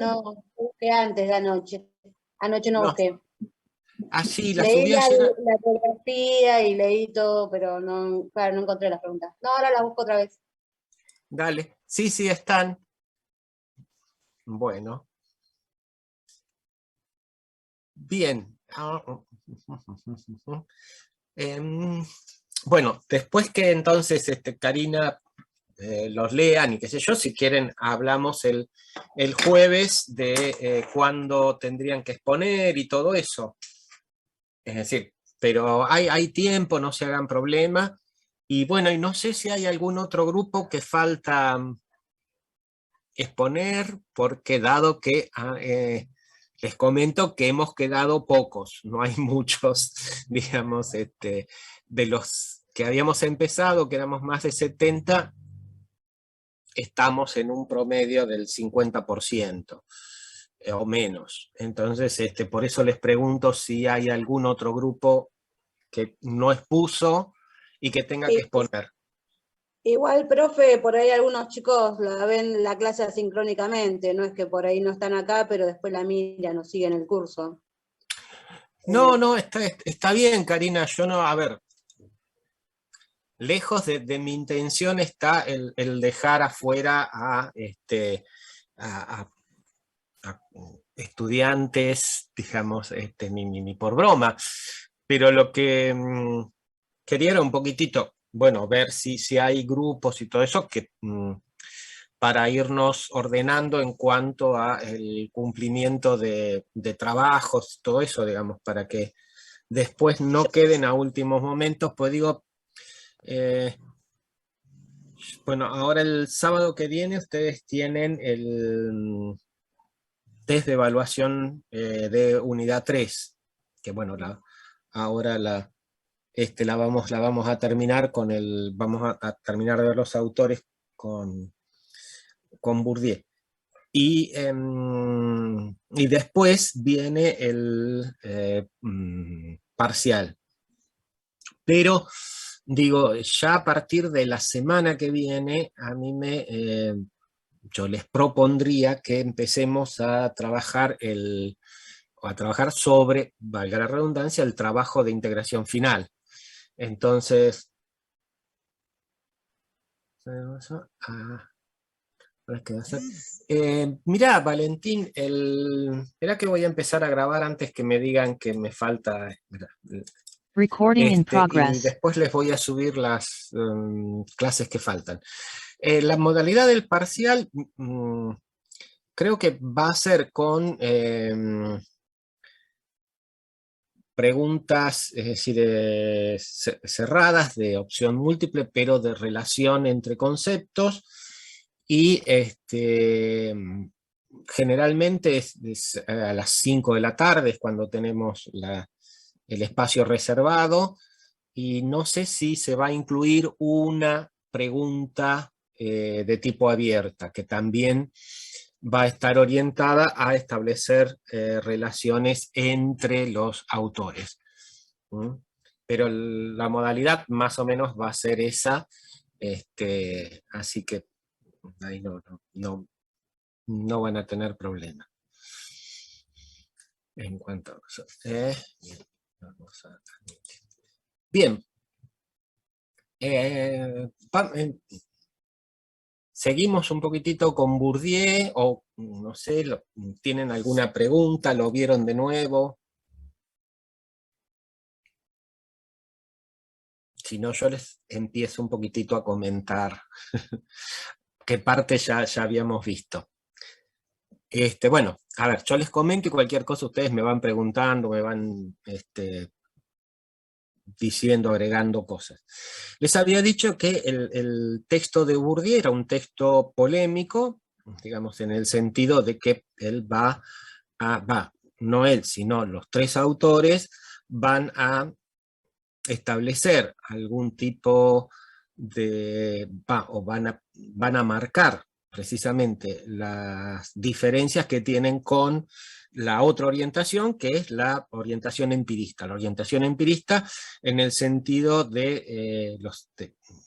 No, busqué antes de anoche. Anoche no No. busqué. Ah, sí, la Leí subí ayer. la biografía y leí todo, pero no, claro, no encontré las preguntas. No, ahora las busco otra vez. Dale. Sí, sí, están. Bueno. Bien. Em, bueno, después que entonces Karina los lean y qué sé yo, si quieren hablamos el jueves de cuándo tendrían que exponer y todo eso. Es decir, pero hay tiempo, no se hagan problema. Y bueno, y no sé si hay algún otro grupo que falta exponer, porque dado que les comento que hemos quedado pocos, no hay muchos, digamos, de los que habíamos empezado, que éramos más de 70, estamos en un promedio del 50% o menos. Entonces, por eso les pregunto si hay algún otro grupo que no expuso y que tenga que exponer. Igual, profe, por ahí algunos chicos la ven la clase asincrónicamente, no es que por ahí no están acá, pero después la miran o siguen el curso. No, está bien, Karina, yo no, a ver, lejos de mi intención está el dejar afuera a, a- a estudiantes, digamos, ni por broma, pero lo que quería era un poquitito, bueno, ver si hay grupos y todo eso que para irnos ordenando en cuanto a el cumplimiento de trabajos, todo eso, digamos, para que después no queden a últimos momentos, pues digo, eh, bueno, ahora el sábado que viene ustedes tienen el test de evaluación de unidad 3, que bueno, ahora la vamos a terminar vamos a terminar de ver los autores con Bourdieu. Y después viene el parcial. Pero digo, ya a partir de la semana que viene, yo les propondría que empecemos a trabajar sobre, valga la redundancia, el trabajo de integración final. Entonces, mirá, Valentín, mirá que voy a empezar a grabar antes que me digan que me falta. Mirá, Recording in y progress. después les voy a subir las clases que faltan. La modalidad del parcial creo que va a ser con preguntas, es decir, cerradas, de opción múltiple, pero de relación entre conceptos, y generalmente es a las 5 de la tarde, es cuando tenemos el espacio reservado, y no sé si se va a incluir una pregunta de tipo abierta, que también va a estar orientada a establecer relaciones entre los autores. ¿Mm? Pero la modalidad más o menos va a ser esa, así que ahí no van a tener problema. En cuanto a eso. Bien. Seguimos un poquitito con Bourdieu, o no sé, ¿tienen alguna pregunta? ¿Lo vieron de nuevo? Si no, yo les empiezo un poquitito a comentar qué parte ya habíamos visto. Bueno, a ver, yo les comento y cualquier cosa ustedes me van preguntando, me van diciendo, agregando cosas. Les había dicho que el texto de Bourdieu era un texto polémico, digamos, en el sentido de que él no él, sino los tres autores van a establecer algún tipo o van a marcar precisamente las diferencias que tienen con la otra orientación, que es la orientación empirista. La orientación empirista en el sentido de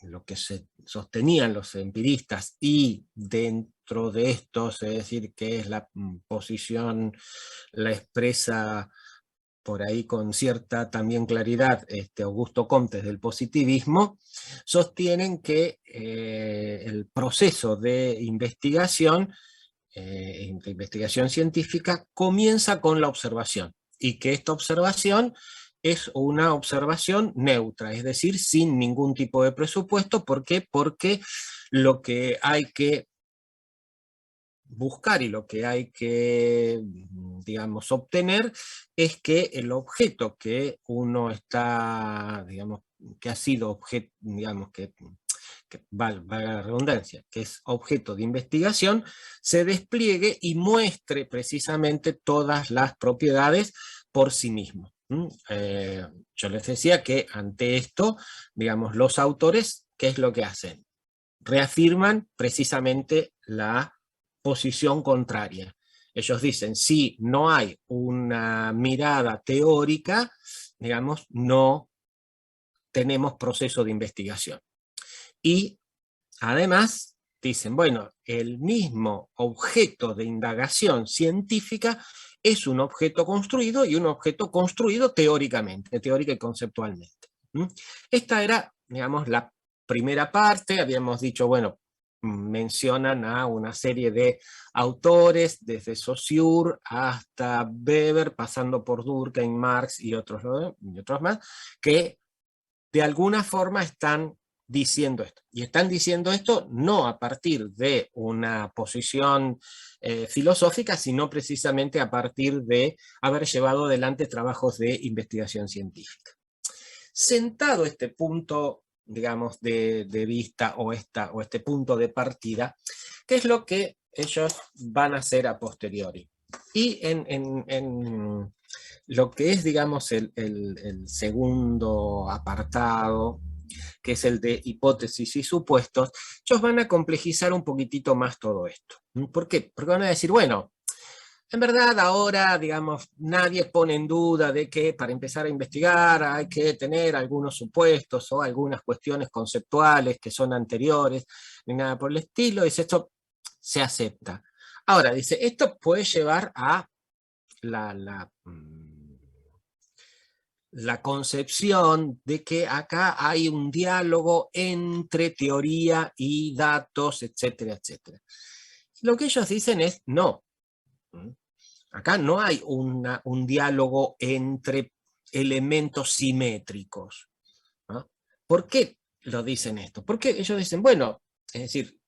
lo que se sostenían los empiristas y de otro de estos, es decir, que es la posición, la expresa por ahí con cierta también claridad Augusto Comte del positivismo, sostienen que el proceso de investigación científica comienza con la observación, y que esta observación es una observación neutra, es decir, sin ningún tipo de presupuesto. ¿Por qué? Porque lo que hay que buscar y lo que hay que, digamos, obtener es que el objeto que uno está, digamos, que ha sido objeto, digamos, que valga la redundancia, que es objeto de investigación, se despliegue y muestre precisamente todas las propiedades por sí mismo. Yo les decía que ante esto, digamos, los autores, ¿qué es lo que hacen? Reafirman precisamente la posición contraria. Ellos dicen, si no hay una mirada teórica, digamos, no tenemos proceso de investigación. Y además dicen, bueno, el mismo objeto de indagación científica es un objeto construido, y un objeto construido teóricamente, teórica y conceptualmente. Esta era, digamos, la primera parte. Habíamos dicho, bueno, mencionan a una serie de autores, desde Saussure hasta Weber, pasando por Durkheim, Marx y otros más, que de alguna forma están diciendo esto. Y están diciendo esto no a partir de una posición filosófica, sino precisamente a partir de haber llevado adelante trabajos de investigación científica. Sentado este punto, digamos, de vista, o este punto de partida, ¿qué es lo que ellos van a hacer a posteriori? Y en lo que es, digamos, el segundo apartado, que es el de hipótesis y supuestos, ellos van a complejizar un poquitito más todo esto. ¿Por qué? Porque van a decir, bueno, en verdad ahora, digamos, nadie pone en duda de que para empezar a investigar hay que tener algunos supuestos o algunas cuestiones conceptuales que son anteriores, ni nada por el estilo. Dice, esto se acepta. Ahora, dice, esto puede llevar a la concepción de que acá hay un diálogo entre teoría y datos, etcétera, etcétera. Lo que ellos dicen es, no. Acá no hay un diálogo entre elementos simétricos, ¿no? ¿Por qué lo dicen esto? Porque ellos dicen, bueno, es decir,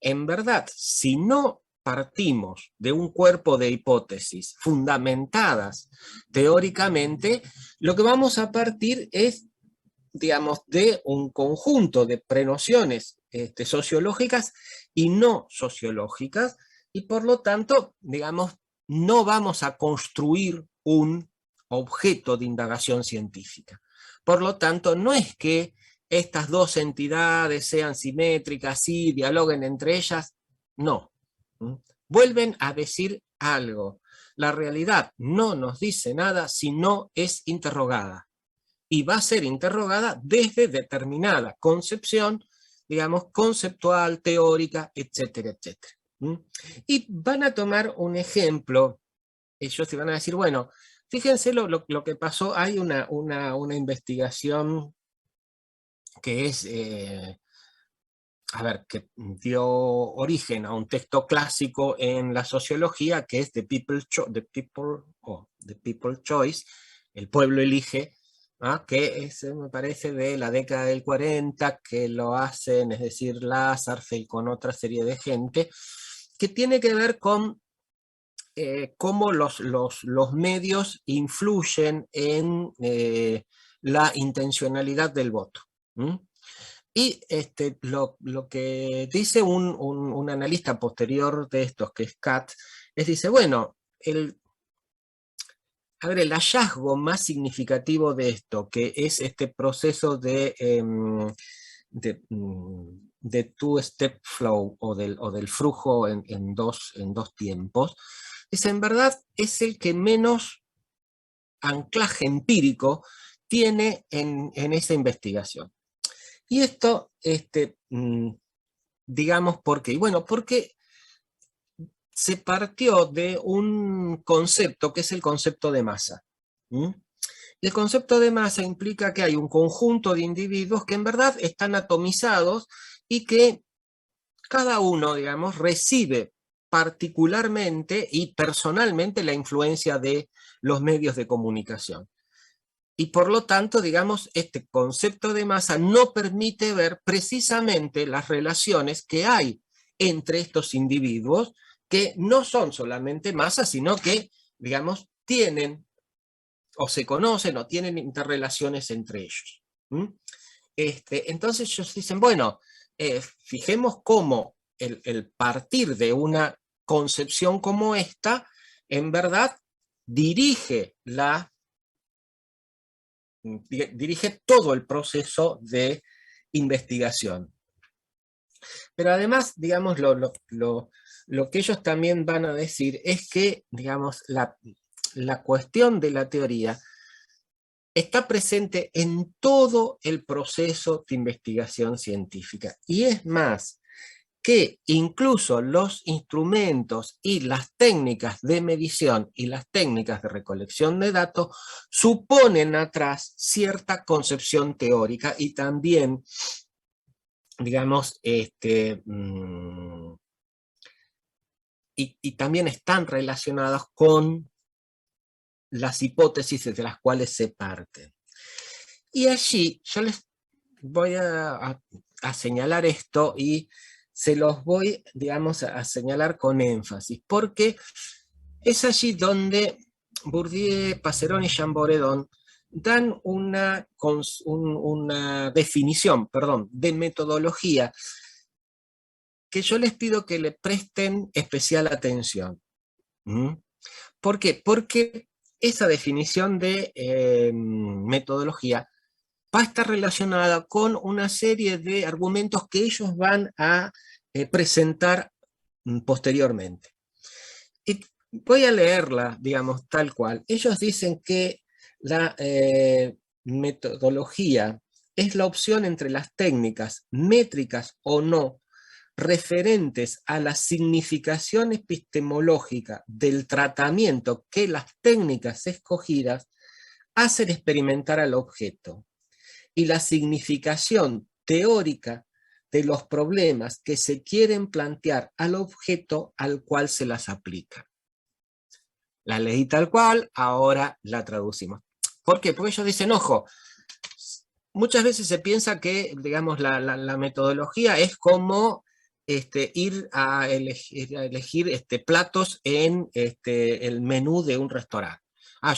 en verdad, si no partimos de un cuerpo de hipótesis fundamentadas teóricamente, lo que vamos a partir es, digamos, de un conjunto de prenociones sociológicas y no sociológicas, y por lo tanto, digamos, no vamos a construir un objeto de indagación científica. Por lo tanto, no es que estas dos entidades sean simétricas y dialoguen entre ellas, no. Vuelven a decir algo. La realidad no nos dice nada si no es interrogada. Y va a ser interrogada desde determinada concepción, digamos, conceptual, teórica, etcétera, etcétera. Y van a tomar un ejemplo. Ellos te van a decir, bueno, fíjense lo que pasó. Hay una investigación que es, que dio origen a un texto clásico en la sociología, que es The People's Choice, el pueblo elige, que es, me parece, de la década del 40, que lo hacen, es decir, Lasarfeld con otra serie de gente, que tiene que ver con cómo los medios influyen en la intencionalidad del voto. Y lo que dice un analista posterior de estos, que es Katz, dice, bueno, el hallazgo más significativo de esto, que es este proceso de two-step flow, o del flujo en dos tiempos, dice, en verdad es el que menos anclaje empírico tiene en esa investigación. Y esto, digamos, ¿por qué? Y bueno, porque se partió de un concepto que es el concepto de masa. El concepto de masa implica que hay un conjunto de individuos que en verdad están atomizados y que cada uno, digamos, recibe particularmente y personalmente la influencia de los medios de comunicación. Y por lo tanto, digamos, este concepto de masa no permite ver precisamente las relaciones que hay entre estos individuos, que no son solamente masa, sino que, digamos, tienen o se conocen o tienen interrelaciones entre ellos. Entonces ellos dicen, bueno, fijemos cómo el partir de una concepción como esta, en verdad, dirige todo el proceso de investigación. Pero además, digamos, lo que ellos también van a decir es que, digamos, la cuestión de la teoría está presente en todo el proceso de investigación científica. Y es más, que incluso los instrumentos y las técnicas de medición y las técnicas de recolección de datos suponen atrás cierta concepción teórica y también, digamos, y también están relacionados con las hipótesis de las cuales se parten. Y allí yo les voy a señalar esto y se los voy, digamos, a señalar con énfasis, porque es allí donde Bourdieu, Passerone y Chamboredon dan una definición, de metodología que yo les pido que le presten especial atención. ¿Por qué? Porque esa definición de metodología va a estar relacionada con una serie de argumentos que ellos van a presentar posteriormente. Y voy a leerla, digamos, tal cual. Ellos dicen que la metodología es la opción entre las técnicas métricas o no referentes a la significación epistemológica del tratamiento que las técnicas escogidas hacen experimentar al objeto y la significación teórica de los problemas que se quieren plantear al objeto al cual se las aplica. La leí tal cual, ahora la traducimos. ¿Por qué? Porque ellos dicen, ojo, muchas veces se piensa que, digamos, la metodología es como ir a elegir platos en el menú de un restaurante.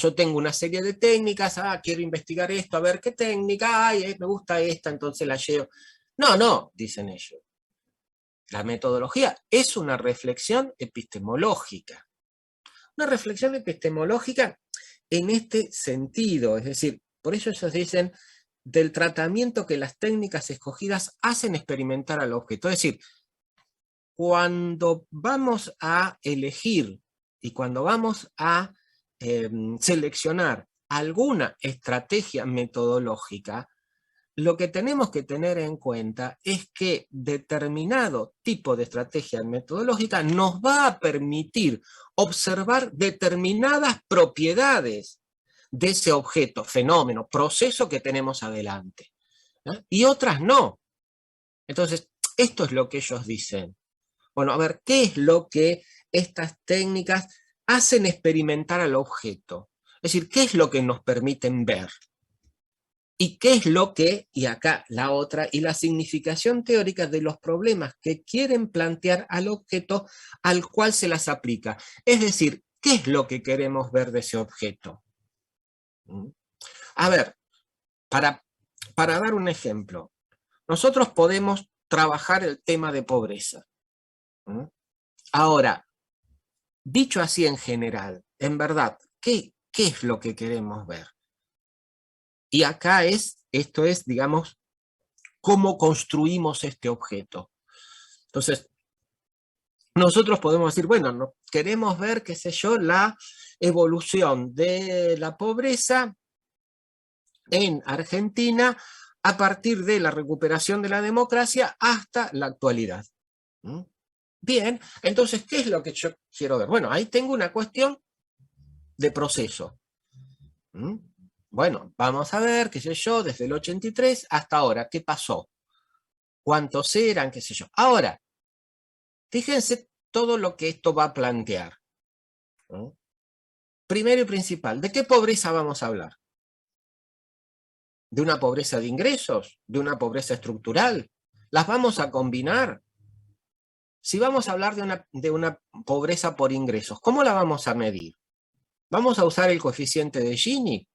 Yo tengo una serie de técnicas, quiero investigar esto, a ver qué técnica, me gusta esta, entonces la llevo. No, dicen ellos. La metodología es una reflexión epistemológica. Una reflexión epistemológica en este sentido, es decir, por eso ellos dicen del tratamiento que las técnicas escogidas hacen experimentar al objeto. Es decir, cuando vamos a elegir y cuando vamos a seleccionar alguna estrategia metodológica, lo que tenemos que tener en cuenta es que determinado tipo de estrategia metodológica nos va a permitir observar determinadas propiedades de ese objeto, fenómeno, proceso que tenemos adelante, ¿no? Y otras no. Entonces, esto es lo que ellos dicen. Bueno, a ver, ¿qué es lo que estas técnicas hacen experimentar al objeto? Es decir, ¿qué es lo que nos permiten ver? ¿Y qué es lo que, y acá la otra, y la significación teórica de los problemas que quieren plantear al objeto al cual se las aplica? Es decir, ¿qué es lo que queremos ver de ese objeto? A ver, para dar un ejemplo, nosotros podemos trabajar el tema de pobreza. Ahora, dicho así en general, en verdad, ¿qué es lo que queremos ver? Y acá esto es, digamos, cómo construimos este objeto. Entonces, nosotros podemos decir, bueno, queremos ver, qué sé yo, la evolución de la pobreza en Argentina a partir de la recuperación de la democracia hasta la actualidad. Bien, entonces, ¿qué es lo que yo quiero ver? Bueno, ahí tengo una cuestión de proceso. ¿Mm? Bueno, vamos a ver, qué sé yo, desde el 83 hasta ahora, ¿qué pasó? ¿Cuántos eran? ¿Qué sé yo? Ahora, fíjense todo lo que esto va a plantear. ¿Mm? Primero y principal, ¿de qué pobreza vamos a hablar? ¿De una pobreza de ingresos? ¿De una pobreza estructural? ¿Las vamos a combinar? Si vamos a hablar de una pobreza por ingresos, ¿cómo la vamos a medir? ¿Vamos a usar el coeficiente de Gini?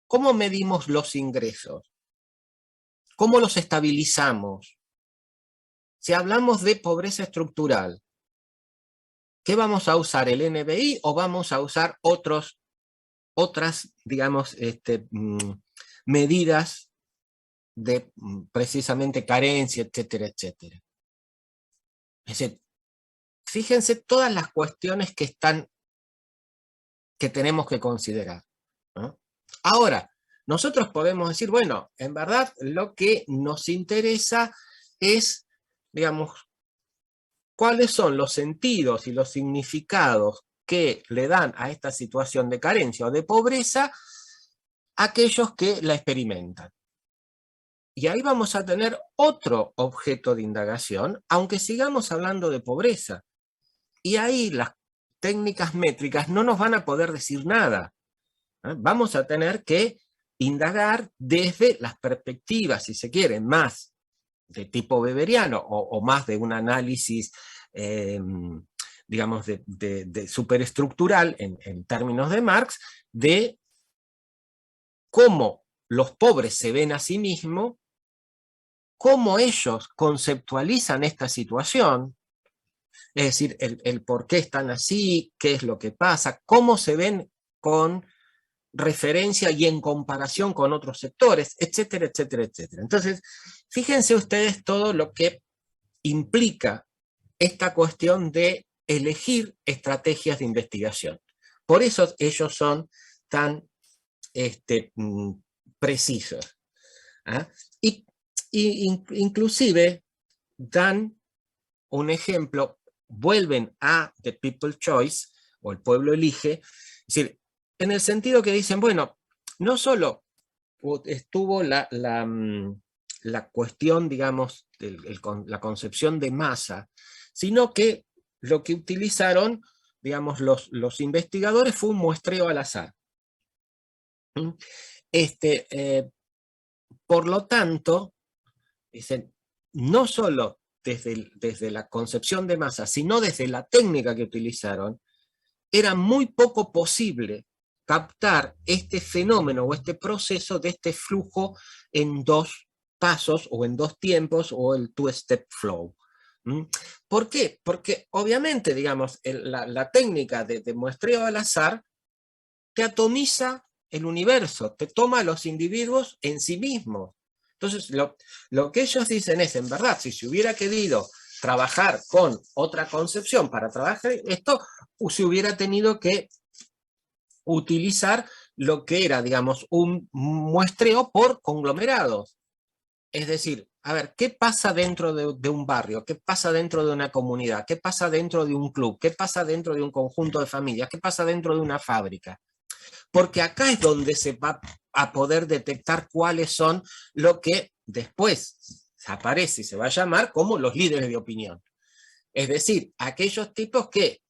¿Cómo medimos los ingresos? ¿Cómo los estabilizamos? Si hablamos de pobreza estructural, ¿qué vamos a usar? ¿El NBI o vamos a usar otras, digamos, medidas de precisamente carencia, etcétera, etcétera? Es decir, fíjense todas las cuestiones que tenemos que considerar, ¿no? Ahora, nosotros podemos decir, bueno, en verdad lo que nos interesa es, digamos, cuáles son los sentidos y los significados que le dan a esta situación de carencia o de pobreza aquellos que la experimentan. Y ahí vamos a tener otro objeto de indagación, aunque sigamos hablando de pobreza. Y ahí las técnicas métricas no nos van a poder decir nada. Vamos a tener que indagar desde las perspectivas, si se quiere, más de tipo weberiano o más de un análisis, digamos, de superestructural en términos de Marx, de cómo los pobres se ven a sí mismos, cómo ellos conceptualizan esta situación, es decir, el por qué están así, qué es lo que pasa, cómo se ven con referencia y en comparación con otros sectores, etcétera, etcétera, etcétera. Entonces, fíjense ustedes todo lo que implica esta cuestión de elegir estrategias de investigación. Por eso ellos son tan precisos. ¿Ah? Y inclusive dan un ejemplo, vuelven a The People's Choice, o el pueblo elige, es decir, en el sentido que dicen, bueno, no solo estuvo la cuestión, digamos, la concepción de masa, sino que lo que utilizaron, digamos, los investigadores fue un muestreo al azar. Por lo tanto, dicen, no solo desde la concepción de masa, sino desde la técnica que utilizaron, era muy poco posible captar este fenómeno o este proceso de este flujo en dos pasos o en dos tiempos o el two-step flow. ¿Por qué? Porque obviamente, digamos, la técnica de muestreo al azar te atomiza el universo, te toma a los individuos en sí mismos. Entonces, lo que ellos dicen es, en verdad, si se hubiera querido trabajar con otra concepción para trabajar esto, se hubiera tenido que utilizar lo que era, digamos, un muestreo por conglomerados. Es decir, a ver, ¿qué pasa dentro de un barrio? ¿Qué pasa dentro de una comunidad? ¿Qué pasa dentro de un club? ¿Qué pasa dentro de un conjunto de familias? ¿Qué pasa dentro de una fábrica? Porque acá es donde se va a poder detectar cuáles son lo que después aparece y se va a llamar como los líderes de opinión. Es decir, aquellos tipos que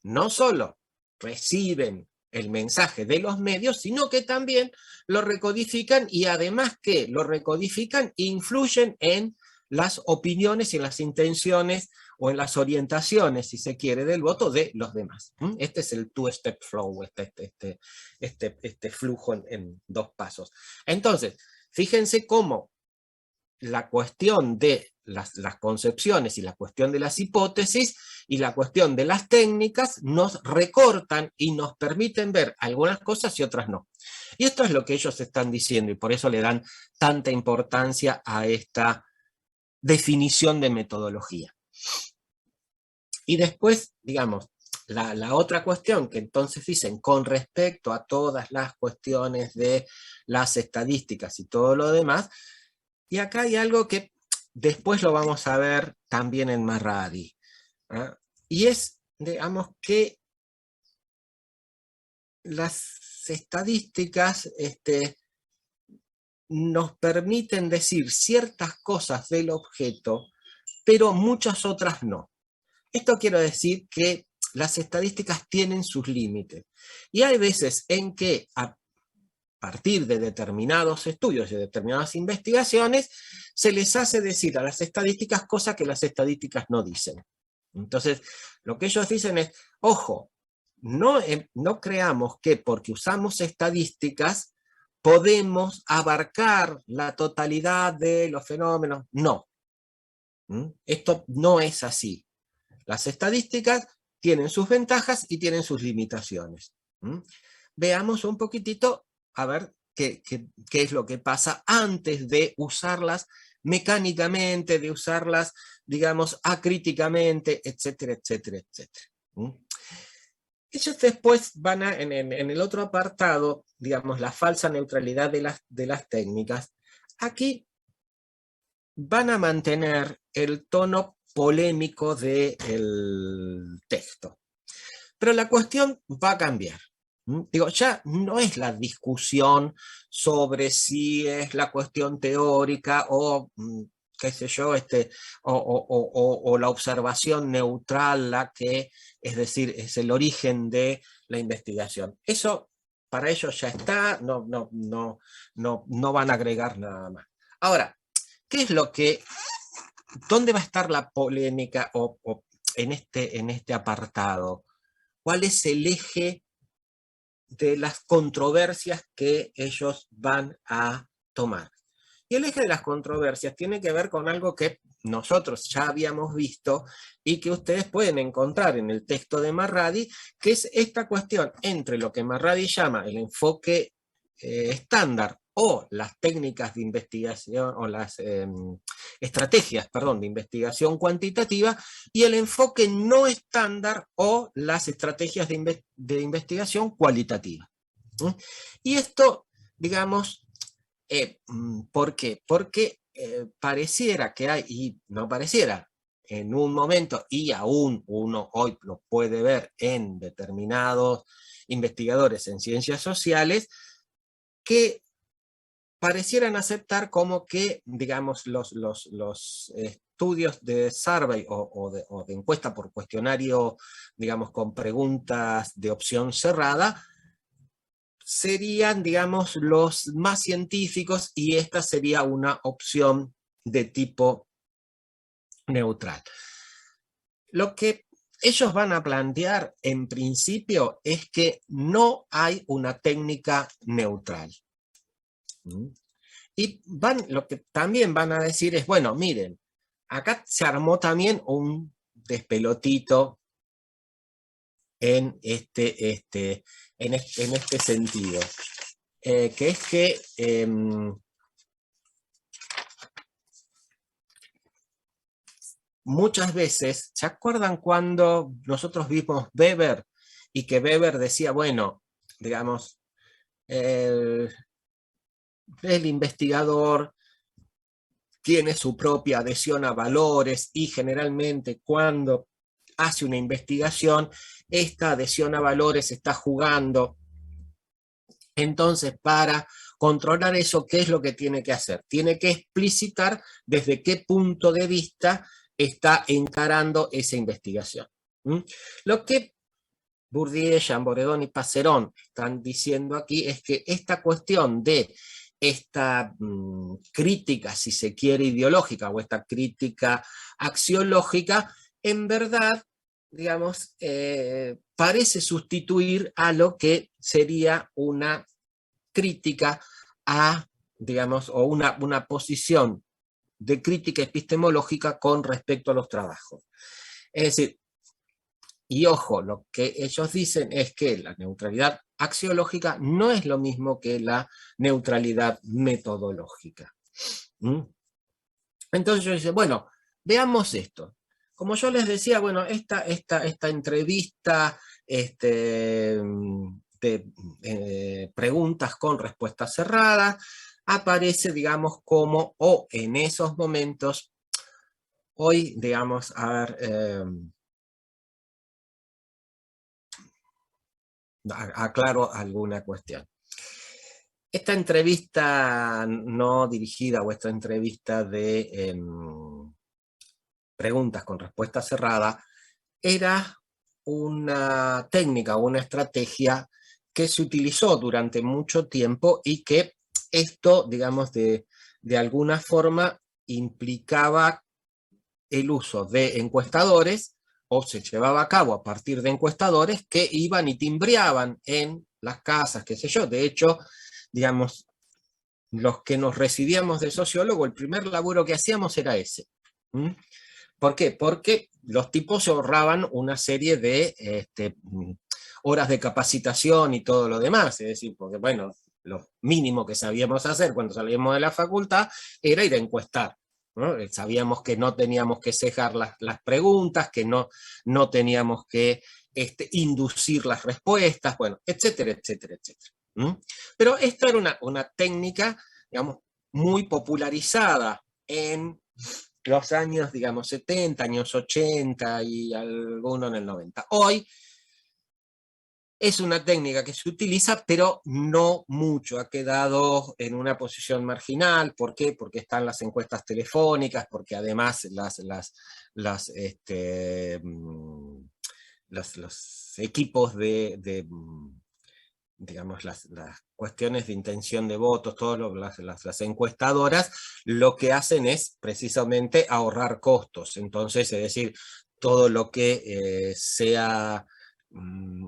no solo reciben el mensaje de los medios, sino que también lo recodifican y además que lo recodifican influyen en las opiniones y en las intenciones o en las orientaciones, si se quiere, del voto de los demás. Este es el two-step flow, este flujo en dos pasos. Entonces, fíjense cómo la cuestión de las concepciones y la cuestión de las hipótesis y la cuestión de las técnicas nos recortan y nos permiten ver algunas cosas y otras no. Y esto es lo que ellos están diciendo y por eso le dan tanta importancia a esta definición de metodología. Y después, digamos, la otra cuestión que entonces dicen con respecto a todas las cuestiones de las estadísticas y todo lo demás, y acá hay algo que después lo vamos a ver también en Marradi. ¿ah? Y es, digamos, que las estadísticas nos permiten decir ciertas cosas del objeto, pero muchas otras no. Esto quiere decir que las estadísticas tienen sus límites. Y hay veces en que a partir de determinados estudios y de determinadas investigaciones, se les hace decir a las estadísticas cosas que las estadísticas no dicen. Entonces, lo que ellos dicen es, ojo, no creamos que porque usamos estadísticas podemos abarcar la totalidad de los fenómenos. No. Esto no es así. Las estadísticas tienen sus ventajas y tienen sus limitaciones. Veamos un poquitito a ver qué es lo que pasa antes de usarlas mecánicamente, de usarlas, digamos, acríticamente, etcétera, etcétera, etcétera. Ellos después van a, en el otro apartado, digamos, la falsa neutralidad de las técnicas. Aquí van a mantener el tono polémico del texto. Pero la cuestión va a cambiar. Digo, ya no es la discusión sobre si es la cuestión teórica o, qué sé yo, o la observación neutral la que, es decir, es el origen de la investigación. Eso para ellos ya está, no van a agregar nada más. Ahora, ¿qué es lo que, dónde va a estar la polémica en este apartado? ¿Cuál es el eje de las controversias que ellos van a tomar? Y el eje de las controversias tiene que ver con algo que nosotros ya habíamos visto y que ustedes pueden encontrar en el texto de Marradi, que es esta cuestión entre lo que Marradi llama el enfoque estándar o las técnicas de investigación o las estrategias, perdón, de investigación cuantitativa y el enfoque no estándar o las estrategias de investigación cualitativa. Y esto, digamos, ¿por qué? Porque pareciera que hay, y no pareciera, en un momento, y aún uno hoy lo puede ver en determinados investigadores en ciencias sociales, que parecieran aceptar como que, digamos, los estudios de survey o de encuesta por cuestionario, digamos, con preguntas de opción cerrada, serían, digamos, los más científicos y esta sería una opción de tipo neutral. Lo que ellos van a plantear en principio es que no hay una técnica neutral. Y lo que también van a decir es, bueno, miren, acá se armó también un despelotito en este sentido, que es que muchas veces, ¿se acuerdan cuando nosotros vimos Weber y que Weber decía, bueno, digamos, el investigador tiene su propia adhesión a valores y generalmente cuando hace una investigación, esta adhesión a valores está jugando. Entonces, para controlar eso, ¿qué es lo que tiene que hacer? Tiene que explicitar desde qué punto de vista está encarando esa investigación. Lo que Bourdieu, Chamboredon y Passerón están diciendo aquí es que esta cuestión de esta crítica, si se quiere, ideológica, o esta crítica axiológica, en verdad, digamos, parece sustituir a lo que sería una crítica a, digamos, o una posición de crítica epistemológica con respecto a los trabajos. Es decir, y ojo, lo que ellos dicen es que la neutralidad axiológica no es lo mismo que la neutralidad metodológica. Entonces yo dicen, bueno, veamos esto. Como yo les decía, bueno, esta entrevista de preguntas con respuestas cerradas aparece, digamos, como, o en esos momentos, hoy, digamos, a ver, aclaro alguna cuestión. Esta entrevista no dirigida o esta entrevista de preguntas con respuesta cerrada era una técnica o una estrategia que se utilizó durante mucho tiempo y que esto, digamos, de alguna forma implicaba el uso de encuestadores o se llevaba a cabo a partir de encuestadores que iban y timbreaban en las casas, qué sé yo. De hecho, digamos, los que nos recibíamos de sociólogo, el primer laburo que hacíamos era ese. ¿Por qué? Porque los tipos se ahorraban una serie de horas de capacitación y todo lo demás, es decir, porque bueno, lo mínimo que sabíamos hacer cuando salíamos de la facultad era ir a encuestar, ¿no? Sabíamos que no teníamos que cejar las preguntas, que no teníamos que inducir las respuestas, bueno, etcétera, etcétera, etcétera. Pero esta era una técnica, digamos, muy popularizada en los años, digamos, 70, años 80 y alguno en el 90. Hoy es una técnica que se utiliza, pero no mucho. Ha quedado en una posición marginal. ¿Por qué? Porque están las encuestas telefónicas, porque además los equipos digamos, las cuestiones de intención de votos, todas las encuestadoras, lo que hacen es precisamente ahorrar costos. Entonces, es decir, todo lo que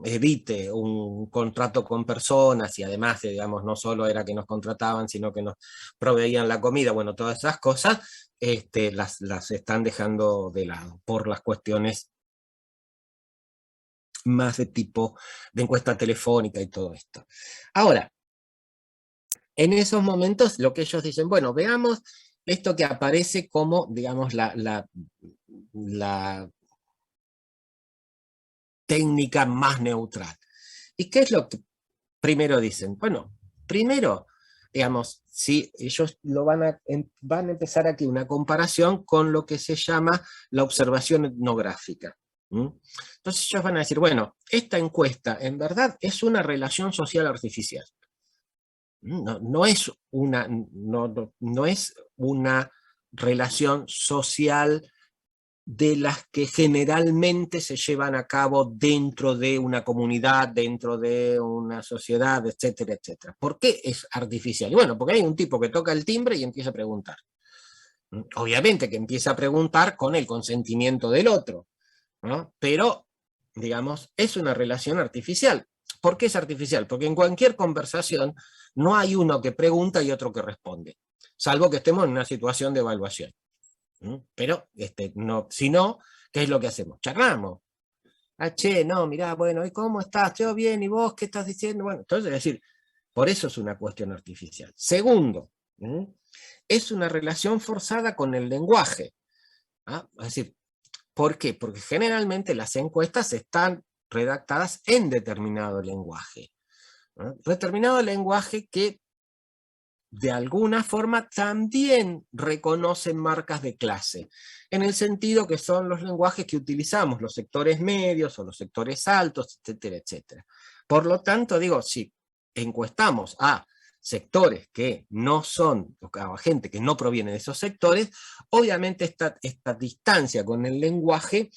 evite un contrato con personas y además, digamos, no solo era que nos contrataban, sino que nos proveían la comida, bueno, todas esas cosas las están dejando de lado por las cuestiones más de tipo de encuesta telefónica y todo esto. Ahora, en esos momentos lo que ellos dicen, bueno, veamos esto que aparece como, digamos, la técnica más neutral. ¿Y qué es lo que primero dicen? Bueno, primero, digamos, si ellos van a empezar aquí una comparación con lo que se llama la observación etnográfica. Entonces ellos van a decir, bueno, esta encuesta en verdad es una relación social artificial. No es una relación social de las que generalmente se llevan a cabo dentro de una comunidad, dentro de una sociedad, etcétera, etcétera. ¿Por qué es artificial? Y bueno, porque hay un tipo que toca el timbre y empieza a preguntar. Obviamente que empieza a preguntar con el consentimiento del otro, ¿no? Pero, digamos, es una relación artificial. ¿Por qué es artificial? Porque en cualquier conversación no hay uno que pregunta y otro que responde, salvo que estemos en una situación de evaluación. Pero, no, si no, ¿qué es lo que hacemos? Charlamos. Che, no, mirá, bueno, ¿y cómo estás? Yo bien, ¿y vos qué estás diciendo? Bueno, entonces, es decir, por eso es una cuestión artificial. Segundo, es una relación forzada con el lenguaje. Es decir, ¿por qué? Porque generalmente las encuestas están redactadas en determinado lenguaje. Determinado lenguaje que de alguna forma también reconocen marcas de clase, en el sentido que son los lenguajes que utilizamos los sectores medios o los sectores altos, etcétera, etcétera. Por lo tanto, digo, si encuestamos a sectores que no son, o a gente que no proviene de esos sectores, obviamente esta distancia con el lenguaje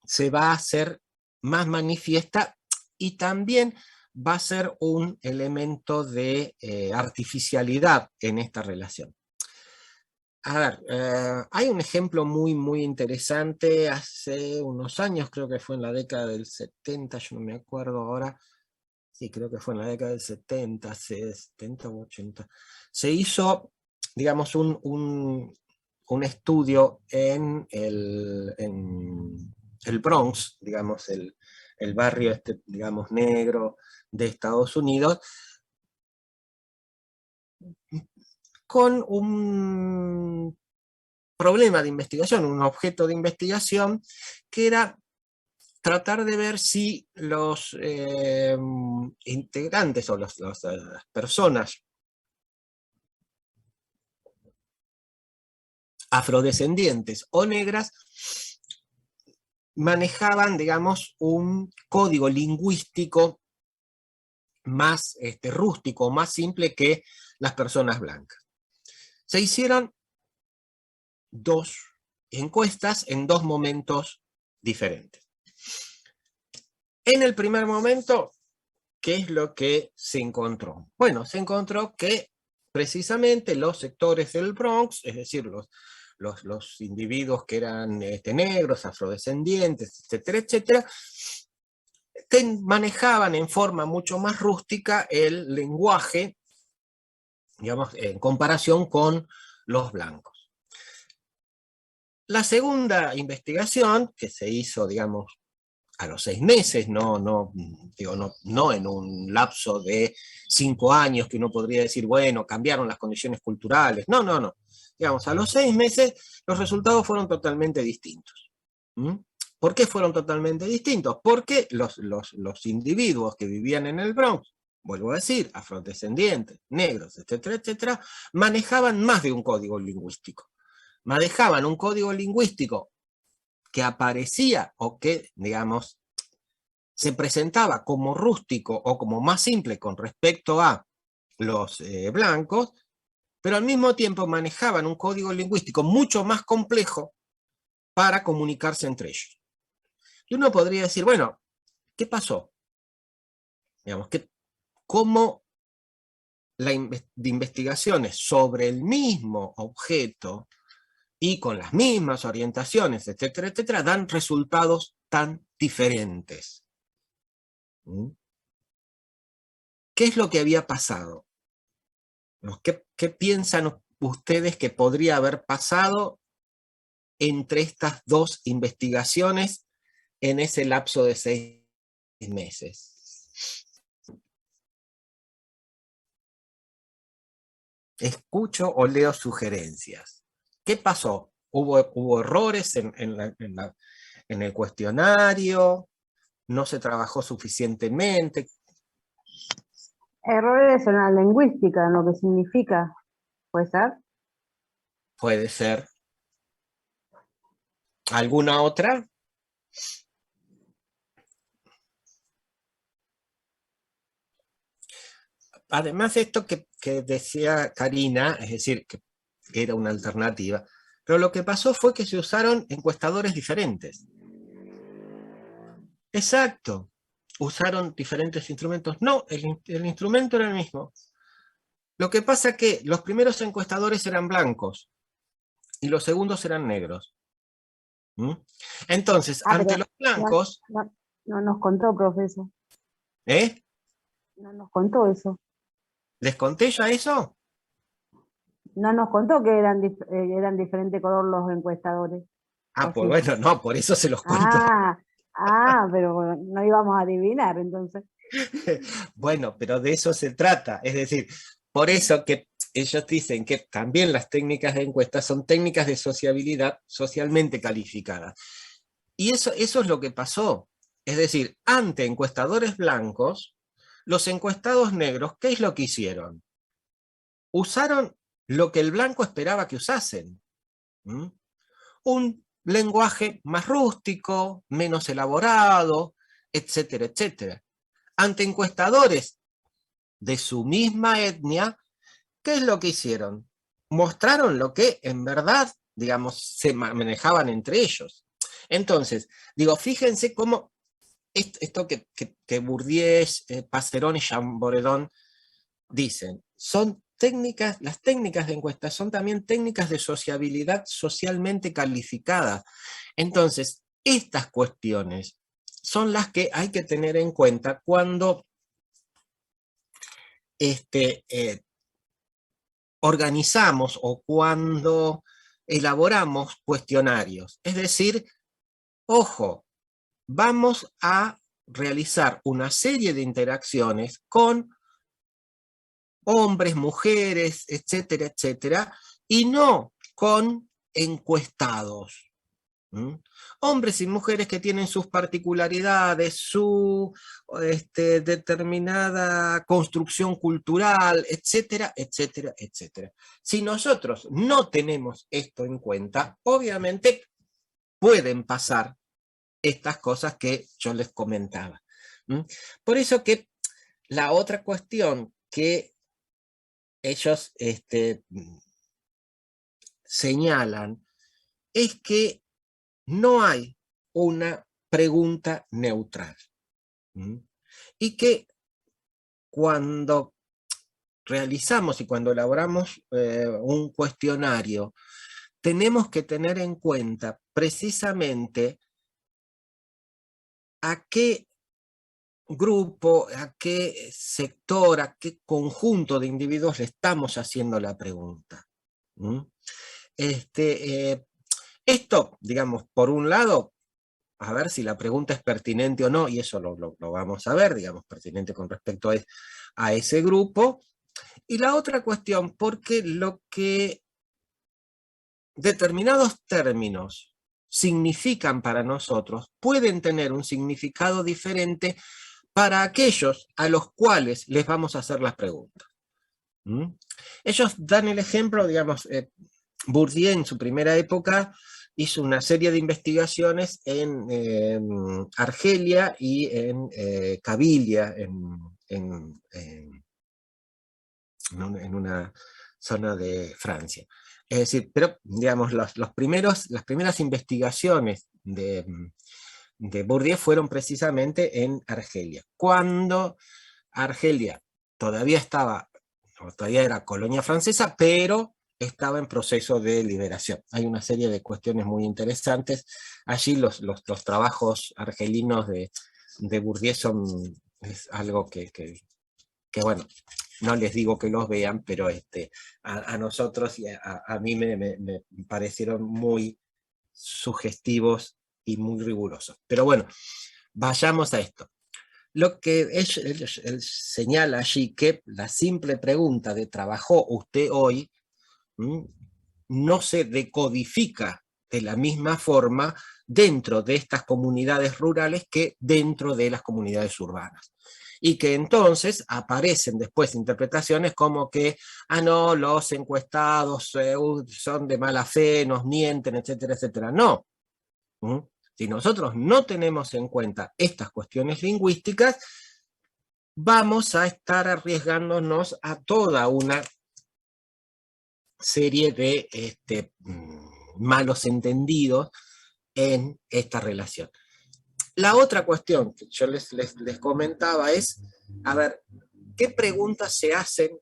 se va a hacer más manifiesta y también va a ser un elemento de artificialidad en esta relación. A ver, hay un ejemplo muy, muy interesante hace unos años, creo que fue en la década del 70, yo no me acuerdo ahora, sí, creo que fue en la década del 70, 70 o 80, se hizo, digamos, un estudio en el Bronx, digamos, el barrio digamos, negro de Estados Unidos, con un problema de investigación, un objeto de investigación, que era tratar de ver si los integrantes o las personas afrodescendientes o negras manejaban, digamos, un código lingüístico más rústico, más simple que las personas blancas. Se hicieron 2 encuestas en 2 momentos diferentes. En el primer momento, ¿qué es lo que se encontró? Bueno, se encontró que precisamente los sectores del Bronx, es decir, los individuos que eran negros, afrodescendientes, etcétera, etcétera, manejaban en forma mucho más rústica el lenguaje, digamos, en comparación con los blancos. La segunda investigación, que se hizo, digamos, a los 6 meses, no en un lapso de 5 años que uno podría decir, bueno, cambiaron las condiciones culturales. No. Digamos, a los 6 meses los resultados fueron totalmente distintos. ¿Por qué fueron totalmente distintos? Porque los individuos que vivían en el Bronx, vuelvo a decir, afrodescendientes, negros, etcétera, etcétera, manejaban más de un código lingüístico. Manejaban un código lingüístico que aparecía o que, digamos, se presentaba como rústico o como más simple con respecto a los blancos, pero al mismo tiempo manejaban un código lingüístico mucho más complejo para comunicarse entre ellos. Y uno podría decir, bueno, ¿qué pasó? Digamos, ¿cómo las investigaciones sobre el mismo objeto y con las mismas orientaciones, etcétera, etcétera, dan resultados tan diferentes? ¿Qué es lo que había pasado? ¿Qué piensan ustedes que podría haber pasado entre estas 2 investigaciones en ese lapso de 6 meses? Escucho o leo sugerencias. ¿Qué pasó? ¿Hubo errores en el cuestionario? ¿No se trabajó suficientemente? Errores en la lingüística, en lo que significa, ¿puede ser? Puede ser. ¿Alguna otra? Además de esto que decía Karina, es decir, que era una alternativa, pero lo que pasó fue que se usaron encuestadores diferentes. Exacto. Usaron diferentes instrumentos. No, el instrumento era el mismo. Lo que pasa es que los primeros encuestadores eran blancos y los segundos eran negros. Entonces, ante los blancos... No nos contó, profesor. ¿Eh? No nos contó eso. ¿Les conté ya eso? No nos contó que eran diferente color los encuestadores. Ah, pues bueno, no, por eso se los cuento. Pero no íbamos a adivinar, entonces. Bueno, pero de eso se trata. Es decir, por eso que ellos dicen que también las técnicas de encuesta son técnicas de sociabilidad socialmente calificadas. Y eso es lo que pasó. Es decir, ante encuestadores blancos, los encuestados negros, ¿qué es lo que hicieron? Usaron lo que el blanco esperaba que usasen. Un lenguaje más rústico, menos elaborado, etcétera, etcétera. Ante encuestadores de su misma etnia, ¿qué es lo que hicieron? Mostraron lo que en verdad, digamos, se manejaban entre ellos. Entonces, digo, fíjense cómo esto que Bourdieu, Passerón y Chamboredón dicen, son técnicas, las técnicas de encuesta son también técnicas de sociabilidad socialmente calificadas. Entonces, estas cuestiones son las que hay que tener en cuenta cuando organizamos o cuando elaboramos cuestionarios. Es decir, ojo, vamos a realizar una serie de interacciones con hombres, mujeres, etcétera, etcétera, y no con encuestados. Hombres y mujeres que tienen sus particularidades, su determinada construcción cultural, etcétera, etcétera, etcétera. Si nosotros no tenemos esto en cuenta, obviamente pueden pasar estas cosas que yo les comentaba. Por eso que la otra cuestión que ellos señalan es que no hay una pregunta neutral. Y que cuando realizamos y cuando elaboramos un cuestionario, tenemos que tener en cuenta precisamente a qué grupo, a qué sector, a qué conjunto de individuos le estamos haciendo la pregunta. Esto, digamos, por un lado, a ver si la pregunta es pertinente o no, y eso lo vamos a ver, digamos, pertinente con respecto a ese grupo. Y la otra cuestión, porque lo que determinados términos significan para nosotros, pueden tener un significado diferente para aquellos a los cuales les vamos a hacer las preguntas. Ellos dan el ejemplo, digamos, Bourdieu en su primera época hizo una serie de investigaciones en Argelia y en Kabylia, en una zona de Francia. Es decir, pero digamos, las primeras investigaciones de Bourdieu fueron precisamente en Argelia. Cuando Argelia todavía era colonia francesa, pero estaba en proceso de liberación. Hay una serie de cuestiones muy interesantes. Allí los trabajos argelinos de Bourdieu es algo que bueno, no les digo que los vean, pero a nosotros y a mí me parecieron muy sugestivos y muy rigurosos. Pero bueno, vayamos a esto. Lo que él señala allí, que la simple pregunta de ¿trabajó usted hoy? No se decodifica de la misma forma dentro de estas comunidades rurales que dentro de las comunidades urbanas. Y que entonces aparecen después interpretaciones como que, no, los encuestados son de mala fe, nos mienten, etcétera, etcétera. No. Si nosotros no tenemos en cuenta estas cuestiones lingüísticas, vamos a estar arriesgándonos a toda una serie de malos entendidos en esta relación. La otra cuestión que yo les comentaba es, a ver, ¿qué preguntas se hacen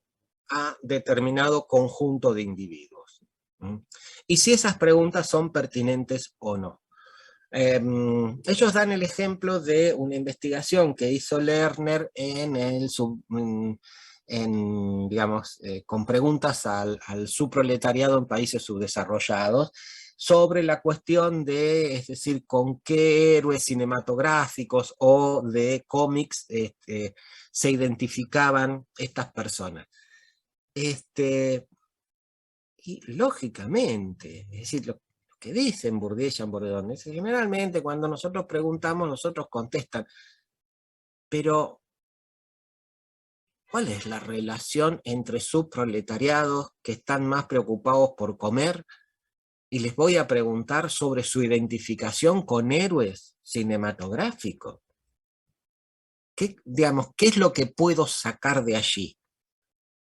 a determinado conjunto de individuos? Y si esas preguntas son pertinentes o no. Ellos dan el ejemplo de una investigación que hizo Lerner digamos, con preguntas al subproletariado en países subdesarrollados, sobre la cuestión de, es decir, con qué héroes cinematográficos o de cómics se identificaban estas personas. Y lógicamente, es decir, lo que dicen Bourdieu y Chambordon es que generalmente cuando nosotros preguntamos, nosotros contestan, pero ¿cuál es la relación entre subproletariados que están más preocupados por comer? Y les voy a preguntar sobre su identificación con héroes cinematográficos. Digamos, ¿qué es lo que puedo sacar de allí?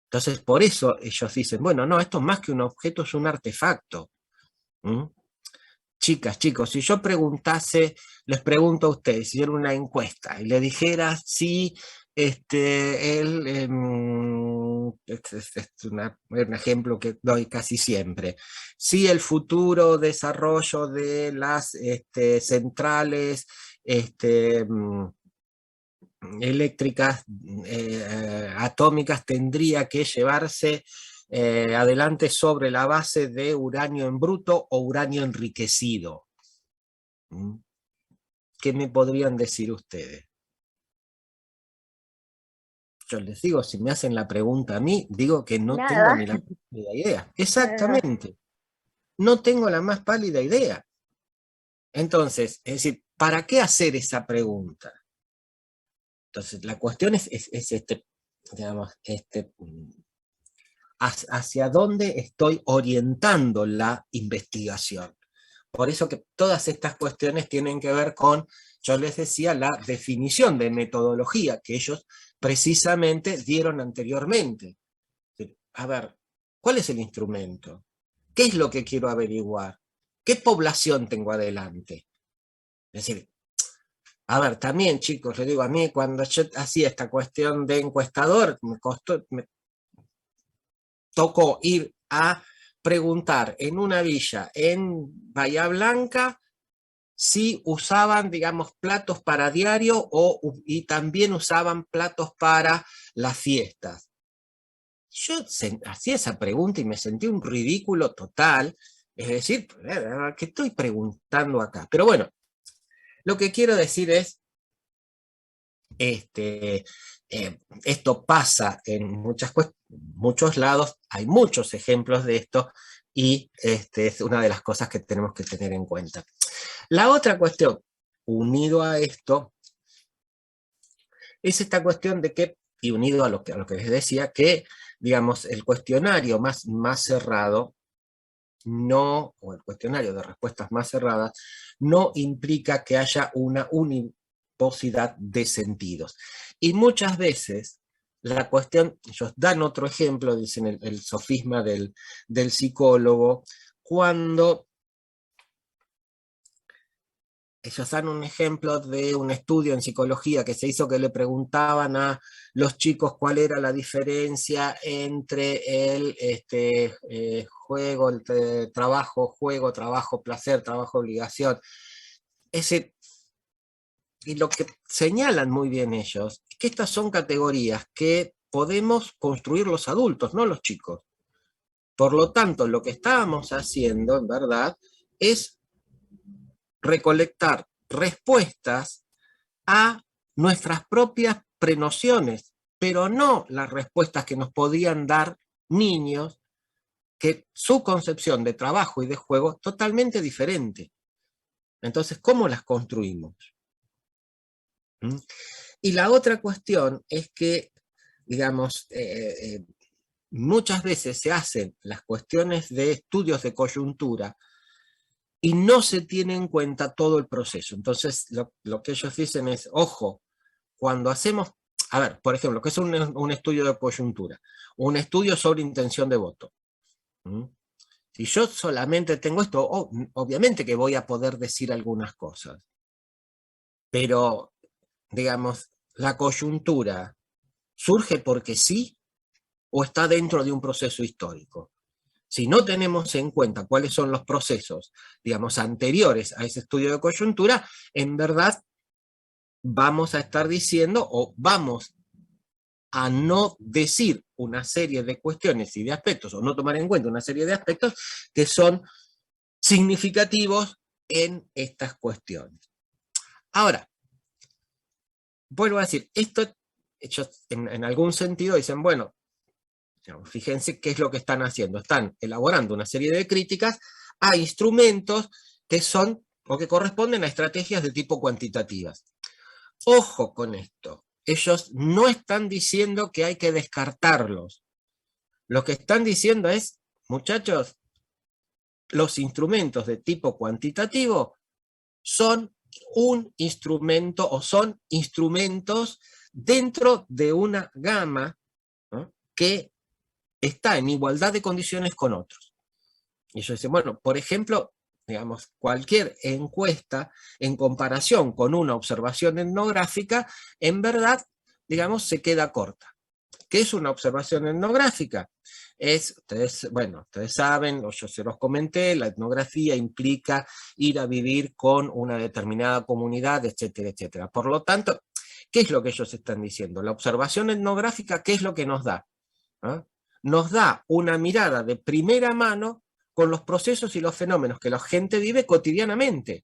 Entonces, por eso ellos dicen, bueno, no, esto más que un objeto es un artefacto. Chicas, chicos, si yo les pregunto a ustedes, si hiciera una encuesta y le dijera si es un ejemplo que doy casi siempre, si el futuro desarrollo de las centrales eléctricas atómicas tendría que llevarse adelante sobre la base de uranio en bruto o uranio enriquecido. ¿Qué me podrían decir ustedes? Yo les digo, si me hacen la pregunta a mí, digo que no tengo ni la más pálida idea. Exactamente. No tengo la más pálida idea. Entonces, es decir, ¿para qué hacer esa pregunta? Entonces, la cuestión es digamos, hacia dónde estoy orientando la investigación. Por eso que todas estas cuestiones tienen que ver con, yo les decía, la definición de metodología que ellos precisamente dieron anteriormente. A ver, ¿cuál es el instrumento? ¿Qué es lo que quiero averiguar? ¿Qué población tengo adelante? Es decir, a ver, también chicos, les digo, a mí cuando yo hacía esta cuestión de encuestador, me tocó ir a preguntar en una villa en Bahía Blanca si usaban, digamos, platos para diario y también usaban platos para las fiestas. Yo hacía esa pregunta y me sentí un ridículo total, es decir, ¿qué estoy preguntando acá? Pero bueno, lo que quiero decir es, esto pasa en muchos lados, hay muchos ejemplos de esto, y es una de las cosas que tenemos que tener en cuenta. La otra cuestión, unido a esto, es esta cuestión de que, y unido a lo que les decía, que, digamos, el cuestionario más cerrado, o el cuestionario de respuestas más cerradas, no implica que haya una univocidad de sentidos. Y muchas veces, la cuestión, ellos dan otro ejemplo, dicen el sofisma del psicólogo, cuando ellos dan un ejemplo de un estudio en psicología que se hizo, que le preguntaban a los chicos cuál era la diferencia entre el juego, trabajo, placer, trabajo, obligación. Y lo que señalan muy bien ellos es que estas son categorías que podemos construir los adultos, no los chicos. Por lo tanto, lo que estábamos haciendo, en verdad, es recolectar respuestas a nuestras propias prenociones, pero no las respuestas que nos podían dar niños, que su concepción de trabajo y de juego es totalmente diferente. Entonces, ¿cómo las construimos? Y la otra cuestión es que, digamos, muchas veces se hacen las cuestiones de estudios de coyuntura y no se tiene en cuenta todo el proceso. Entonces, lo que ellos dicen es, ojo, cuando hacemos, a ver, por ejemplo, ¿qué es un estudio de coyuntura? Un estudio sobre intención de voto. Si yo solamente tengo esto, obviamente que voy a poder decir algunas cosas. Pero, digamos, la coyuntura, ¿surge porque sí o está dentro de un proceso histórico? Si no tenemos en cuenta cuáles son los procesos, digamos, anteriores a ese estudio de coyuntura, en verdad vamos a estar diciendo, o vamos a no decir una serie de cuestiones y de aspectos, o no tomar en cuenta una serie de aspectos que son significativos en estas cuestiones. Ahora, vuelvo a decir, esto, ellos en algún sentido dicen, bueno, fíjense qué es lo que están haciendo. Están elaborando una serie de críticas a instrumentos que son o que corresponden a estrategias de tipo cuantitativas. Ojo con esto. Ellos no están diciendo que hay que descartarlos. Lo que están diciendo es, muchachos, los instrumentos de tipo cuantitativo son un instrumento o son instrumentos dentro de una gama, ¿no?, que está en igualdad de condiciones con otros. Y ellos dicen, bueno, por ejemplo, digamos, cualquier encuesta en comparación con una observación etnográfica, en verdad, digamos, se queda corta. ¿Qué es una observación etnográfica? Ustedes saben, o yo se los comenté, la etnografía implica ir a vivir con una determinada comunidad, etcétera, etcétera. Por lo tanto, ¿qué es lo que ellos están diciendo? La observación etnográfica, ¿qué es lo que nos da? ¿Ah? Nos da una mirada de primera mano con los procesos y los fenómenos que la gente vive cotidianamente.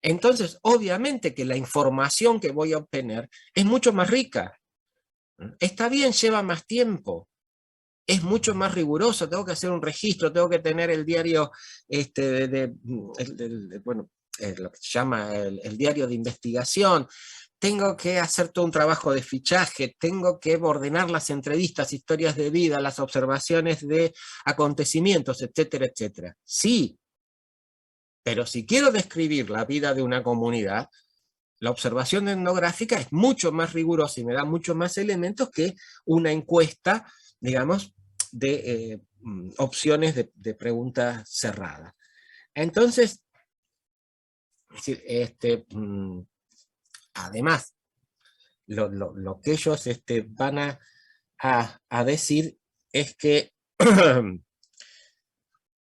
Entonces, obviamente que la información que voy a obtener es mucho más rica. Está bien, lleva más tiempo, es mucho más riguroso, tengo que hacer un registro, tengo que tener el diario, lo que se llama el diario de investigación, tengo que hacer todo un trabajo de fichaje, tengo que ordenar las entrevistas, historias de vida, las observaciones de acontecimientos, etcétera, etcétera. Sí, Pero si quiero describir la vida de una comunidad, la observación etnográfica es mucho más rigurosa y me da mucho más elementos que una encuesta, digamos, de opciones de preguntas cerradas. Entonces, es decir, además, lo que ellos van a decir es que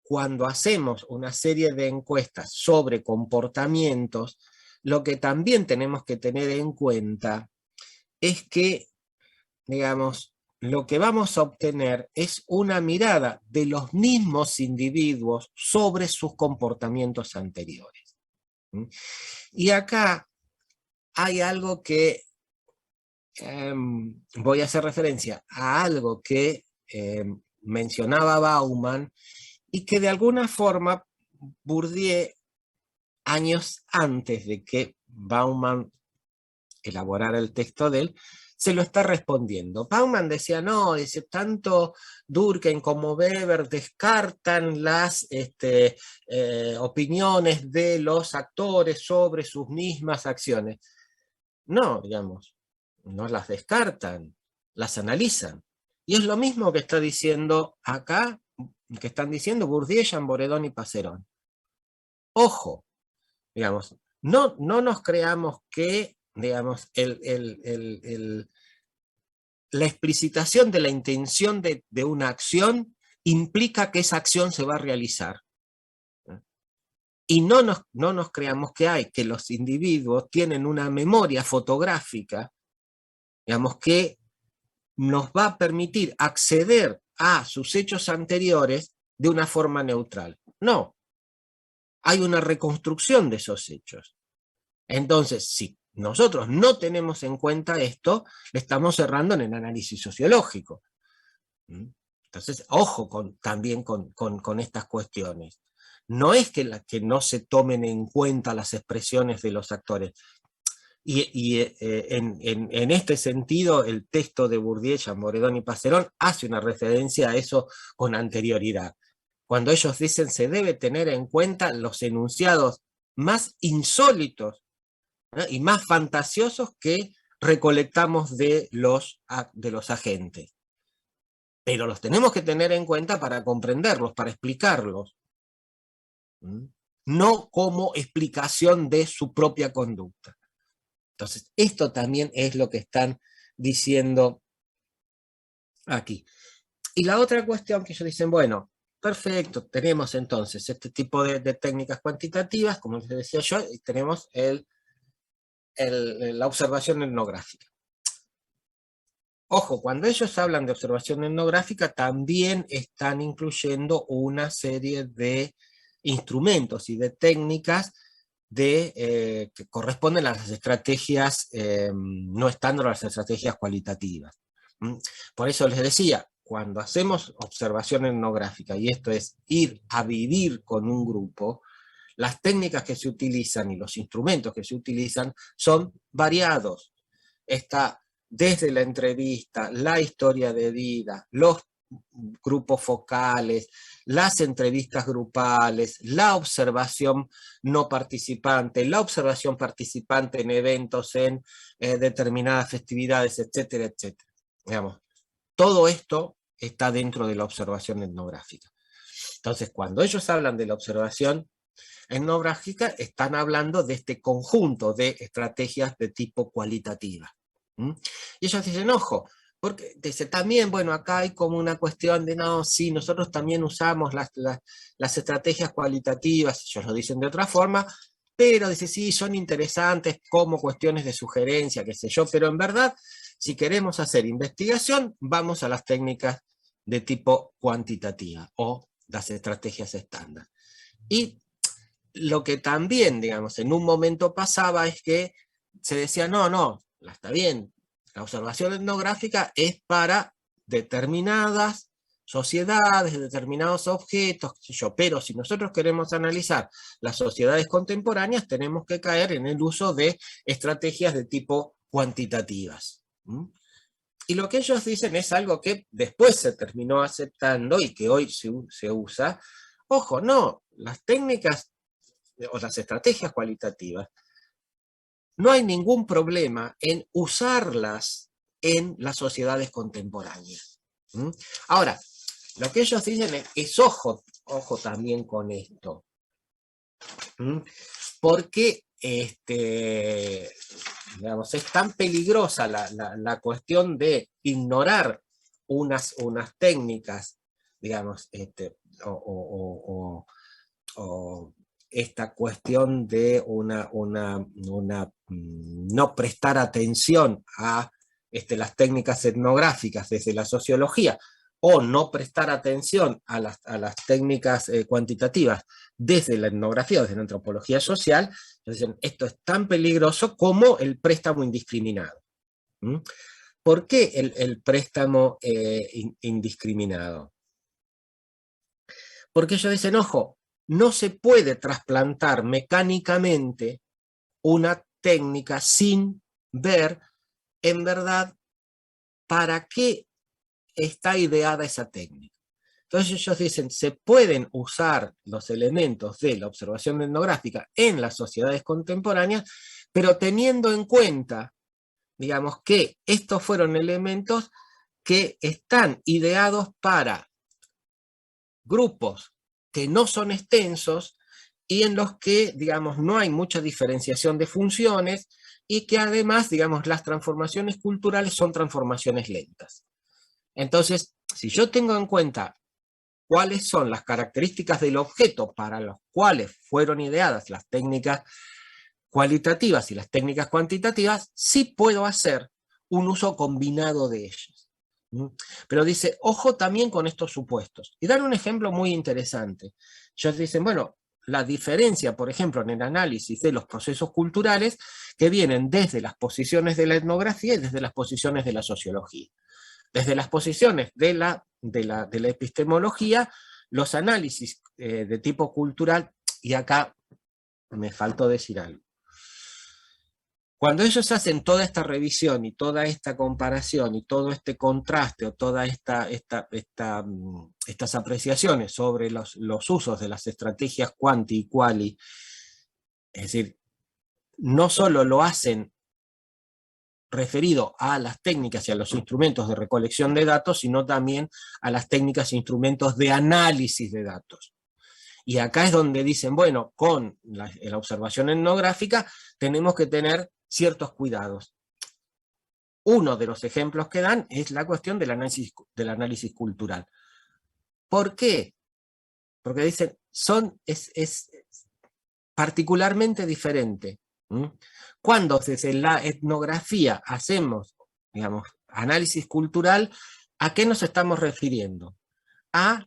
cuando hacemos una serie de encuestas sobre comportamientos, lo que también tenemos que tener en cuenta es que, digamos, lo que vamos a obtener es una mirada de los mismos individuos sobre sus comportamientos anteriores. Y acá hay algo que voy a hacer referencia a algo que mencionaba Bauman y que de alguna forma Bourdieu, años antes de que Bauman elaborara el texto de él, se lo está respondiendo. Bauman decía, no, dice, tanto Durkheim como Weber descartan las opiniones de los actores sobre sus mismas acciones. No, digamos, no las descartan, las analizan. Y es lo mismo que está diciendo acá, que están diciendo Bourdieu, Chamboredón y Passerón. Ojo, digamos, no nos creamos que, digamos, la explicitación de la intención de una acción implica que esa acción se va a realizar. Y no nos creamos que los individuos tienen una memoria fotográfica, digamos, que nos va a permitir acceder a sus hechos anteriores de una forma neutral. No, hay una reconstrucción de esos hechos. Entonces, si nosotros no tenemos en cuenta esto, le estamos cerrando en el análisis sociológico. Entonces, ojo también con estas cuestiones. No es que no se tomen en cuenta las expresiones de los actores. Y en este sentido, el texto de Bourdieu, Chamboredón y Passerón hace una referencia a eso con anterioridad. Cuando ellos dicen se debe tener en cuenta los enunciados más insólitos, ¿no?, y más fantasiosos que recolectamos de los agentes. Pero los tenemos que tener en cuenta para comprenderlos, para explicarlos. No como explicación de su propia conducta. Entonces, esto también es lo que están diciendo aquí. Y la otra cuestión que ellos dicen, bueno, perfecto, tenemos entonces este tipo de técnicas cuantitativas, como les decía yo, y tenemos la observación etnográfica. Ojo, cuando ellos hablan de observación etnográfica, también están incluyendo una serie de instrumentos y de técnicas que corresponden a las estrategias no estándar, a las estrategias cualitativas. Por eso les decía, cuando hacemos observación etnográfica, y esto es ir a vivir con un grupo, las técnicas que se utilizan y los instrumentos que se utilizan son variados. Está desde la entrevista, la historia de vida, los grupos focales, las entrevistas grupales, la observación no participante, la observación participante en eventos, en determinadas festividades, etcétera, etcétera. Digamos, todo esto está dentro de la observación etnográfica. Entonces, cuando ellos hablan de la observación etnográfica, están hablando de este conjunto de estrategias de tipo cualitativa. Y ellos dicen, ojo, porque dice, también, bueno, acá hay como una cuestión de, no, sí, nosotros también usamos las estrategias cualitativas, ellos lo dicen de otra forma, pero dice, sí, son interesantes como cuestiones de sugerencia, qué sé yo, pero en verdad, si queremos hacer investigación, vamos a las técnicas de tipo cuantitativa o las estrategias estándar. Y lo que también, digamos, en un momento pasaba es que se decía, no, está bien, la observación etnográfica es para determinadas sociedades, determinados objetos, qué sé yo, pero si nosotros queremos analizar las sociedades contemporáneas, tenemos que caer en el uso de estrategias de tipo cuantitativas. Y lo que ellos dicen es algo que después se terminó aceptando y que hoy se usa. Ojo, no, las técnicas o las estrategias cualitativas, no hay ningún problema en usarlas en las sociedades contemporáneas. Ahora, lo que ellos dicen es ojo también con esto. Porque digamos, es tan peligrosa la cuestión de ignorar unas técnicas, digamos, o esta cuestión de no prestar atención a las técnicas etnográficas desde la sociología, o no prestar atención a las técnicas cuantitativas desde la etnografía, desde la antropología social. Entonces, esto es tan peligroso como el préstamo indiscriminado. ¿Por qué el préstamo indiscriminado? Porque ellos dicen, ojo, no se puede trasplantar mecánicamente una técnica sin ver, en verdad, para qué está ideada esa técnica. Entonces ellos dicen, se pueden usar los elementos de la observación etnográfica en las sociedades contemporáneas, pero teniendo en cuenta, digamos, que estos fueron elementos que están ideados para grupos que no son extensos y en los que, digamos, no hay mucha diferenciación de funciones y que además, digamos, las transformaciones culturales son transformaciones lentas. Entonces, si yo tengo en cuenta cuáles son las características del objeto para los cuales fueron ideadas las técnicas cualitativas y las técnicas cuantitativas, sí puedo hacer un uso combinado de ellas. Pero dice, ojo también con estos supuestos. Y dan un ejemplo muy interesante. Ellos dicen, bueno, la diferencia, por ejemplo, en el análisis de los procesos culturales que vienen desde las posiciones de la etnografía y desde las posiciones de la sociología. Desde las posiciones de la epistemología, los análisis de tipo cultural, y acá me faltó decir algo. Cuando ellos hacen toda esta revisión y toda esta comparación y todo este contraste o todas estas apreciaciones sobre los usos de las estrategias quanti y quali, es decir, no solo lo hacen referido a las técnicas y a los instrumentos de recolección de datos, sino también a las técnicas e instrumentos de análisis de datos. Y acá es donde dicen, bueno, con la observación etnográfica tenemos que tener ciertos cuidados. Uno de los ejemplos que dan es la cuestión del análisis cultural. ¿Por qué? Porque dicen, es particularmente diferente. Cuando desde la etnografía hacemos, digamos, análisis cultural, ¿a qué nos estamos refiriendo? A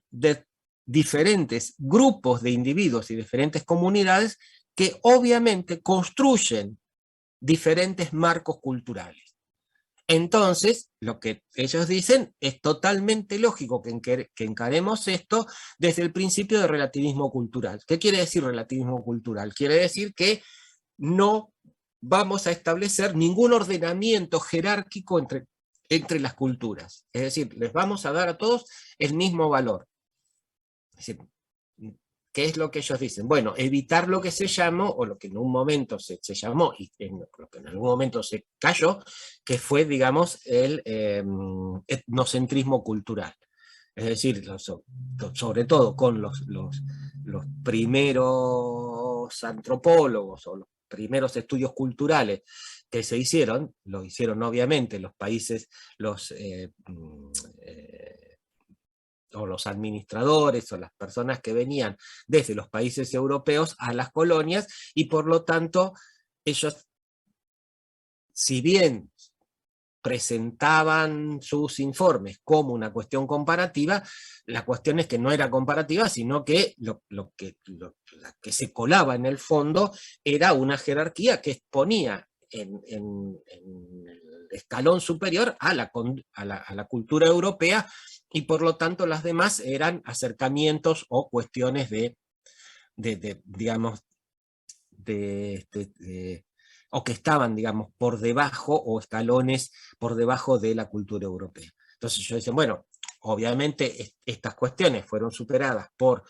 diferentes grupos de individuos y diferentes comunidades que obviamente construyen diferentes marcos culturales. Entonces, lo que ellos dicen es totalmente lógico que encaremos esto desde el principio de relativismo cultural. ¿Qué quiere decir relativismo cultural? Quiere decir que no vamos a establecer ningún ordenamiento jerárquico entre las culturas. Es decir, les vamos a dar a todos el mismo valor. Es decir, ¿qué es lo que ellos dicen? Bueno, evitar lo que se llamó, o lo que en un momento se llamó, y lo que en algún momento se cayó, que fue, digamos, el etnocentrismo cultural. Es decir, sobre todo con los primeros antropólogos o los primeros estudios culturales que se hicieron, lo hicieron obviamente los países, o los administradores o las personas que venían desde los países europeos a las colonias, y por lo tanto ellos, si bien presentaban sus informes como una cuestión comparativa, la cuestión es que no era comparativa, sino que la que se colaba en el fondo era una jerarquía que exponía en el escalón superior a la cultura europea, y por lo tanto las demás eran acercamientos o cuestiones o que estaban, digamos, por debajo, o escalones por debajo de la cultura europea. Entonces ellos dicen, bueno, obviamente estas cuestiones fueron superadas por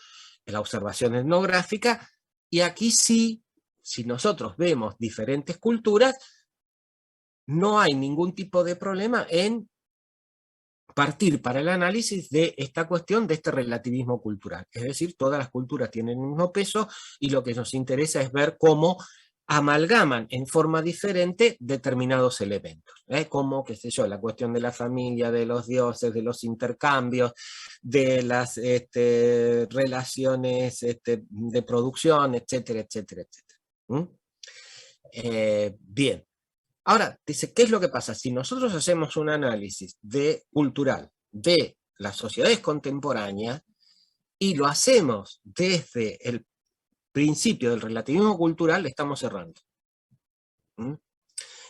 la observación etnográfica, Y aquí sí, si nosotros vemos diferentes culturas, no hay ningún tipo de problema en partir para el análisis de esta cuestión de este relativismo cultural. Es decir, todas las culturas tienen el mismo peso y lo que nos interesa es ver cómo amalgaman en forma diferente determinados elementos, como, qué sé yo, la cuestión de la familia, de los dioses, de los intercambios, de las relaciones de producción, etcétera, etcétera, etcétera. Bien. Ahora, dice, ¿qué es lo que pasa? Si nosotros hacemos un análisis cultural de las sociedades contemporáneas y lo hacemos desde el principio del relativismo cultural, le estamos cerrando.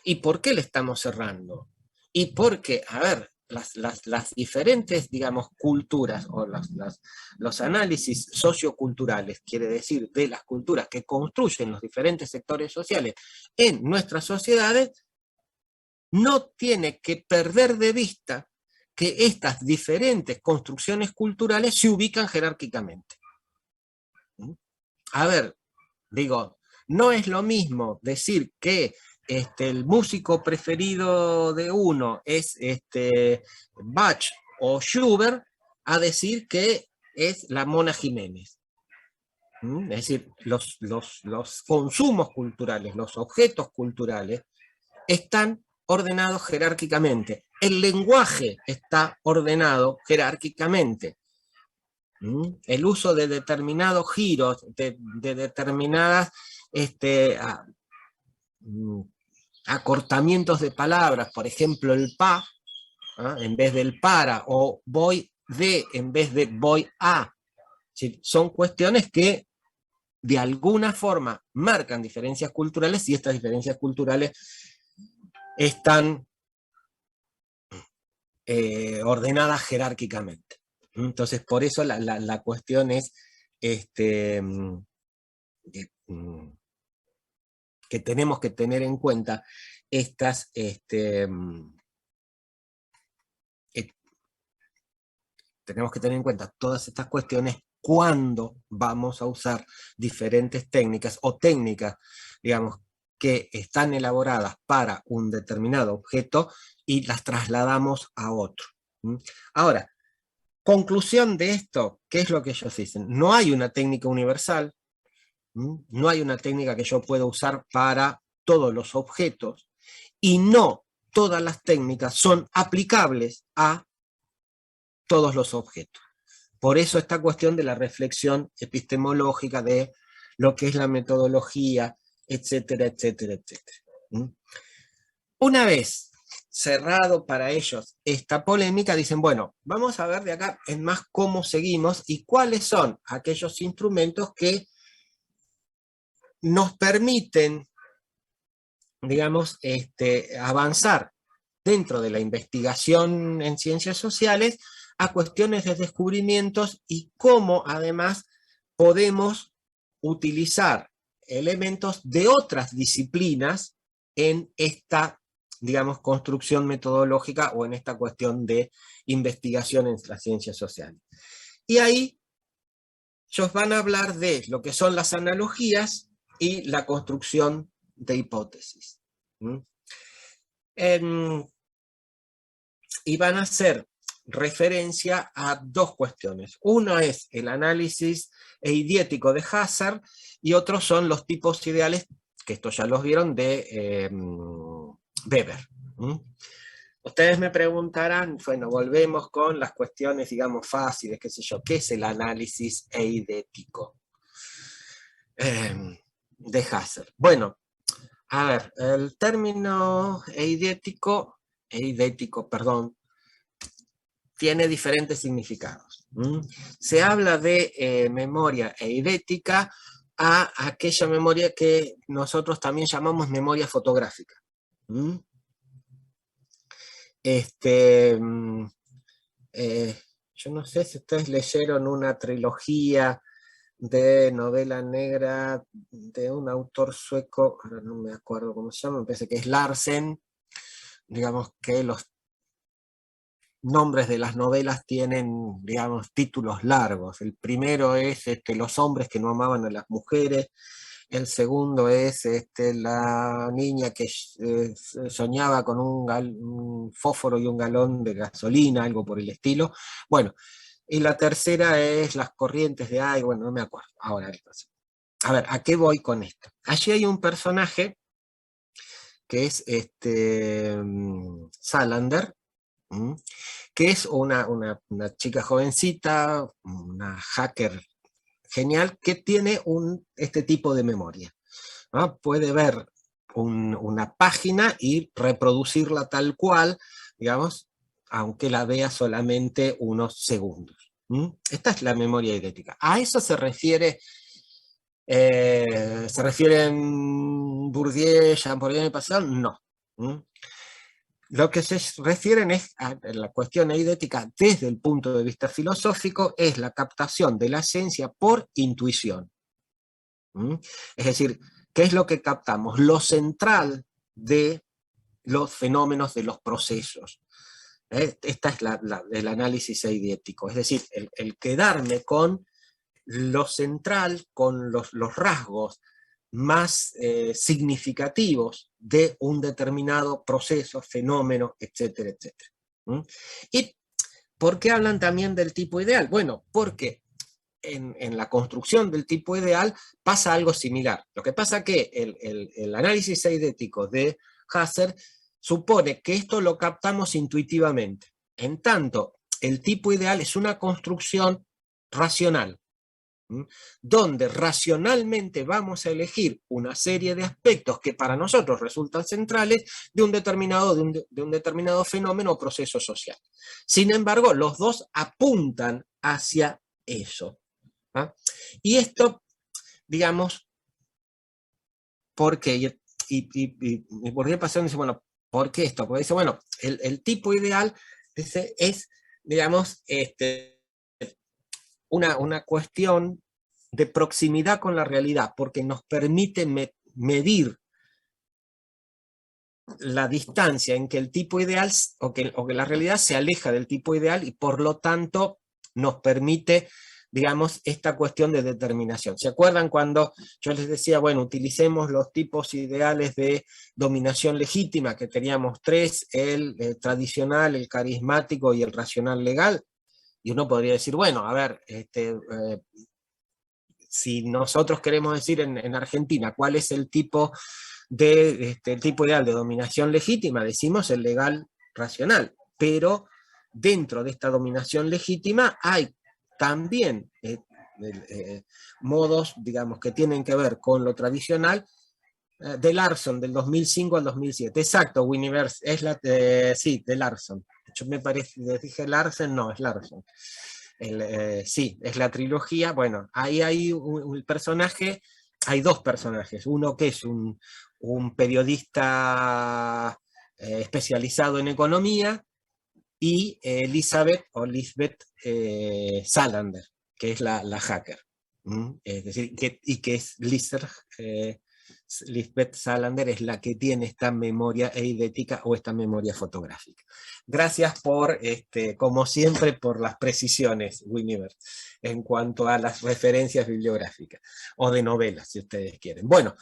¿Y por qué le estamos cerrando? Y porque, a ver, las diferentes, digamos, culturas o los análisis socioculturales, quiere decir, de las culturas que construyen los diferentes sectores sociales en nuestras sociedades, no tiene que perder de vista que estas diferentes construcciones culturales se ubican jerárquicamente. A ver, digo, no es lo mismo decir que el músico preferido de uno es Bach o Schubert a decir que es la Mona Jiménez. Es decir, los consumos culturales, los objetos culturales están ordenados jerárquicamente. El lenguaje está ordenado jerárquicamente. El uso de determinados giros, de determinadas acortamientos de palabras, por ejemplo el pa, en vez del para, o voy de en vez de voy a. Son cuestiones que de alguna forma marcan diferencias culturales y estas diferencias culturales están ordenadas jerárquicamente. Entonces, por eso la cuestión es que tenemos que tener en cuenta estas tenemos que tener en cuenta todas estas cuestiones cuando vamos a usar diferentes técnicas o técnicas, digamos, que están elaboradas para un determinado objeto y las trasladamos a otro. Ahora, conclusión de esto, ¿qué es lo que ellos dicen? No hay una técnica universal, no hay una técnica que yo pueda usar para todos los objetos, y no todas las técnicas son aplicables a todos los objetos. Por eso esta cuestión de la reflexión epistemológica de lo que es la metodología, etcétera, etcétera, etcétera. Una vez cerrado para ellos esta polémica, dicen, bueno, vamos a ver de acá en más cómo seguimos y cuáles son aquellos instrumentos que nos permiten, digamos, avanzar dentro de la investigación en ciencias sociales a cuestiones de descubrimientos y cómo además podemos utilizar elementos de otras disciplinas en esta, digamos, construcción metodológica o en esta cuestión de investigación en las ciencias sociales. Y ahí ellos van a hablar de lo que son las analogías y la construcción de hipótesis. Y van a hacer referencia a dos cuestiones. Una es el análisis eidiético de Husserl y otros son los tipos ideales, que estos ya los vieron, de Weber. Ustedes me preguntarán, bueno, volvemos con las cuestiones, digamos, fáciles, qué sé yo, ¿qué es el análisis eidético de Husserl? Bueno, a ver, el término eidético, tiene diferentes significados. Se habla de memoria eidética a aquella memoria que nosotros también llamamos memoria fotográfica. Yo no sé si ustedes leyeron una trilogía de novela negra de un autor sueco, ahora no me acuerdo cómo se llama, me parece que es Larsen, digamos que nombres de las novelas tienen, digamos, títulos largos. El primero es Los hombres que no amaban a las mujeres. El segundo es la niña que soñaba con un fósforo y un galón de gasolina, algo por el estilo. Bueno, y la tercera es Las corrientes de aire, bueno, no me acuerdo ahora. A ver, ¿a qué voy con esto? Allí hay un personaje que es Salander, que es una chica jovencita, una hacker genial, que tiene este tipo de memoria, ¿no? Puede ver una página y reproducirla tal cual, digamos, aunque la vea solamente unos segundos. Esta es la memoria idética. A eso se refiere en Bourdieu, Champollion y Pascal, no. Lo que se refieren es a la cuestión eidética desde el punto de vista filosófico, es la captación de la esencia por intuición. Es decir, ¿qué es lo que captamos? Lo central de los fenómenos, de los procesos. Esta es el análisis eidético, es decir, el quedarme con lo central, con los rasgos más significativos de un determinado proceso, fenómeno, etcétera, etcétera. ¿Y por qué hablan también del tipo ideal? Bueno, porque en la construcción del tipo ideal pasa algo similar. Lo que pasa es que el análisis eidético de Husserl supone que esto lo captamos intuitivamente. En tanto, el tipo ideal es una construcción racional, donde racionalmente vamos a elegir una serie de aspectos que para nosotros resultan centrales de un determinado fenómeno o proceso social. Sin embargo, los dos apuntan hacia eso. Y esto, digamos, ¿por qué? Y por qué pasó, dice, bueno, ¿por qué esto? Porque dice, bueno, el tipo ideal dice, es, digamos, una cuestión de proximidad con la realidad, porque nos permite medir la distancia en que el tipo ideal o que la realidad se aleja del tipo ideal y por lo tanto nos permite, digamos, esta cuestión de determinación. ¿Se acuerdan cuando yo les decía, bueno, utilicemos los tipos ideales de dominación legítima, que teníamos tres, el tradicional, el carismático y el racional legal? Y uno podría decir, bueno, a ver, si nosotros queremos decir en Argentina cuál es el tipo el tipo ideal de dominación legítima, decimos el legal racional, pero dentro de esta dominación legítima hay también modos, digamos, que tienen que ver con lo tradicional, de Larson, del 2005 al 2007. Exacto, Winiverse, sí, de Larson. Yo me parece, les dije Larsen, no, es Larson. Sí, es la trilogía. Bueno, ahí hay un personaje, hay dos personajes. Uno que es un periodista especializado en economía, y Lisbeth Salander, que es la hacker. Es decir, que es Lisbeth Salander es la que tiene esta memoria eidética o esta memoria fotográfica. Gracias por, como siempre, por las precisiones, Winiver, en cuanto a las referencias bibliográficas, o de novelas, si ustedes quieren. Bueno,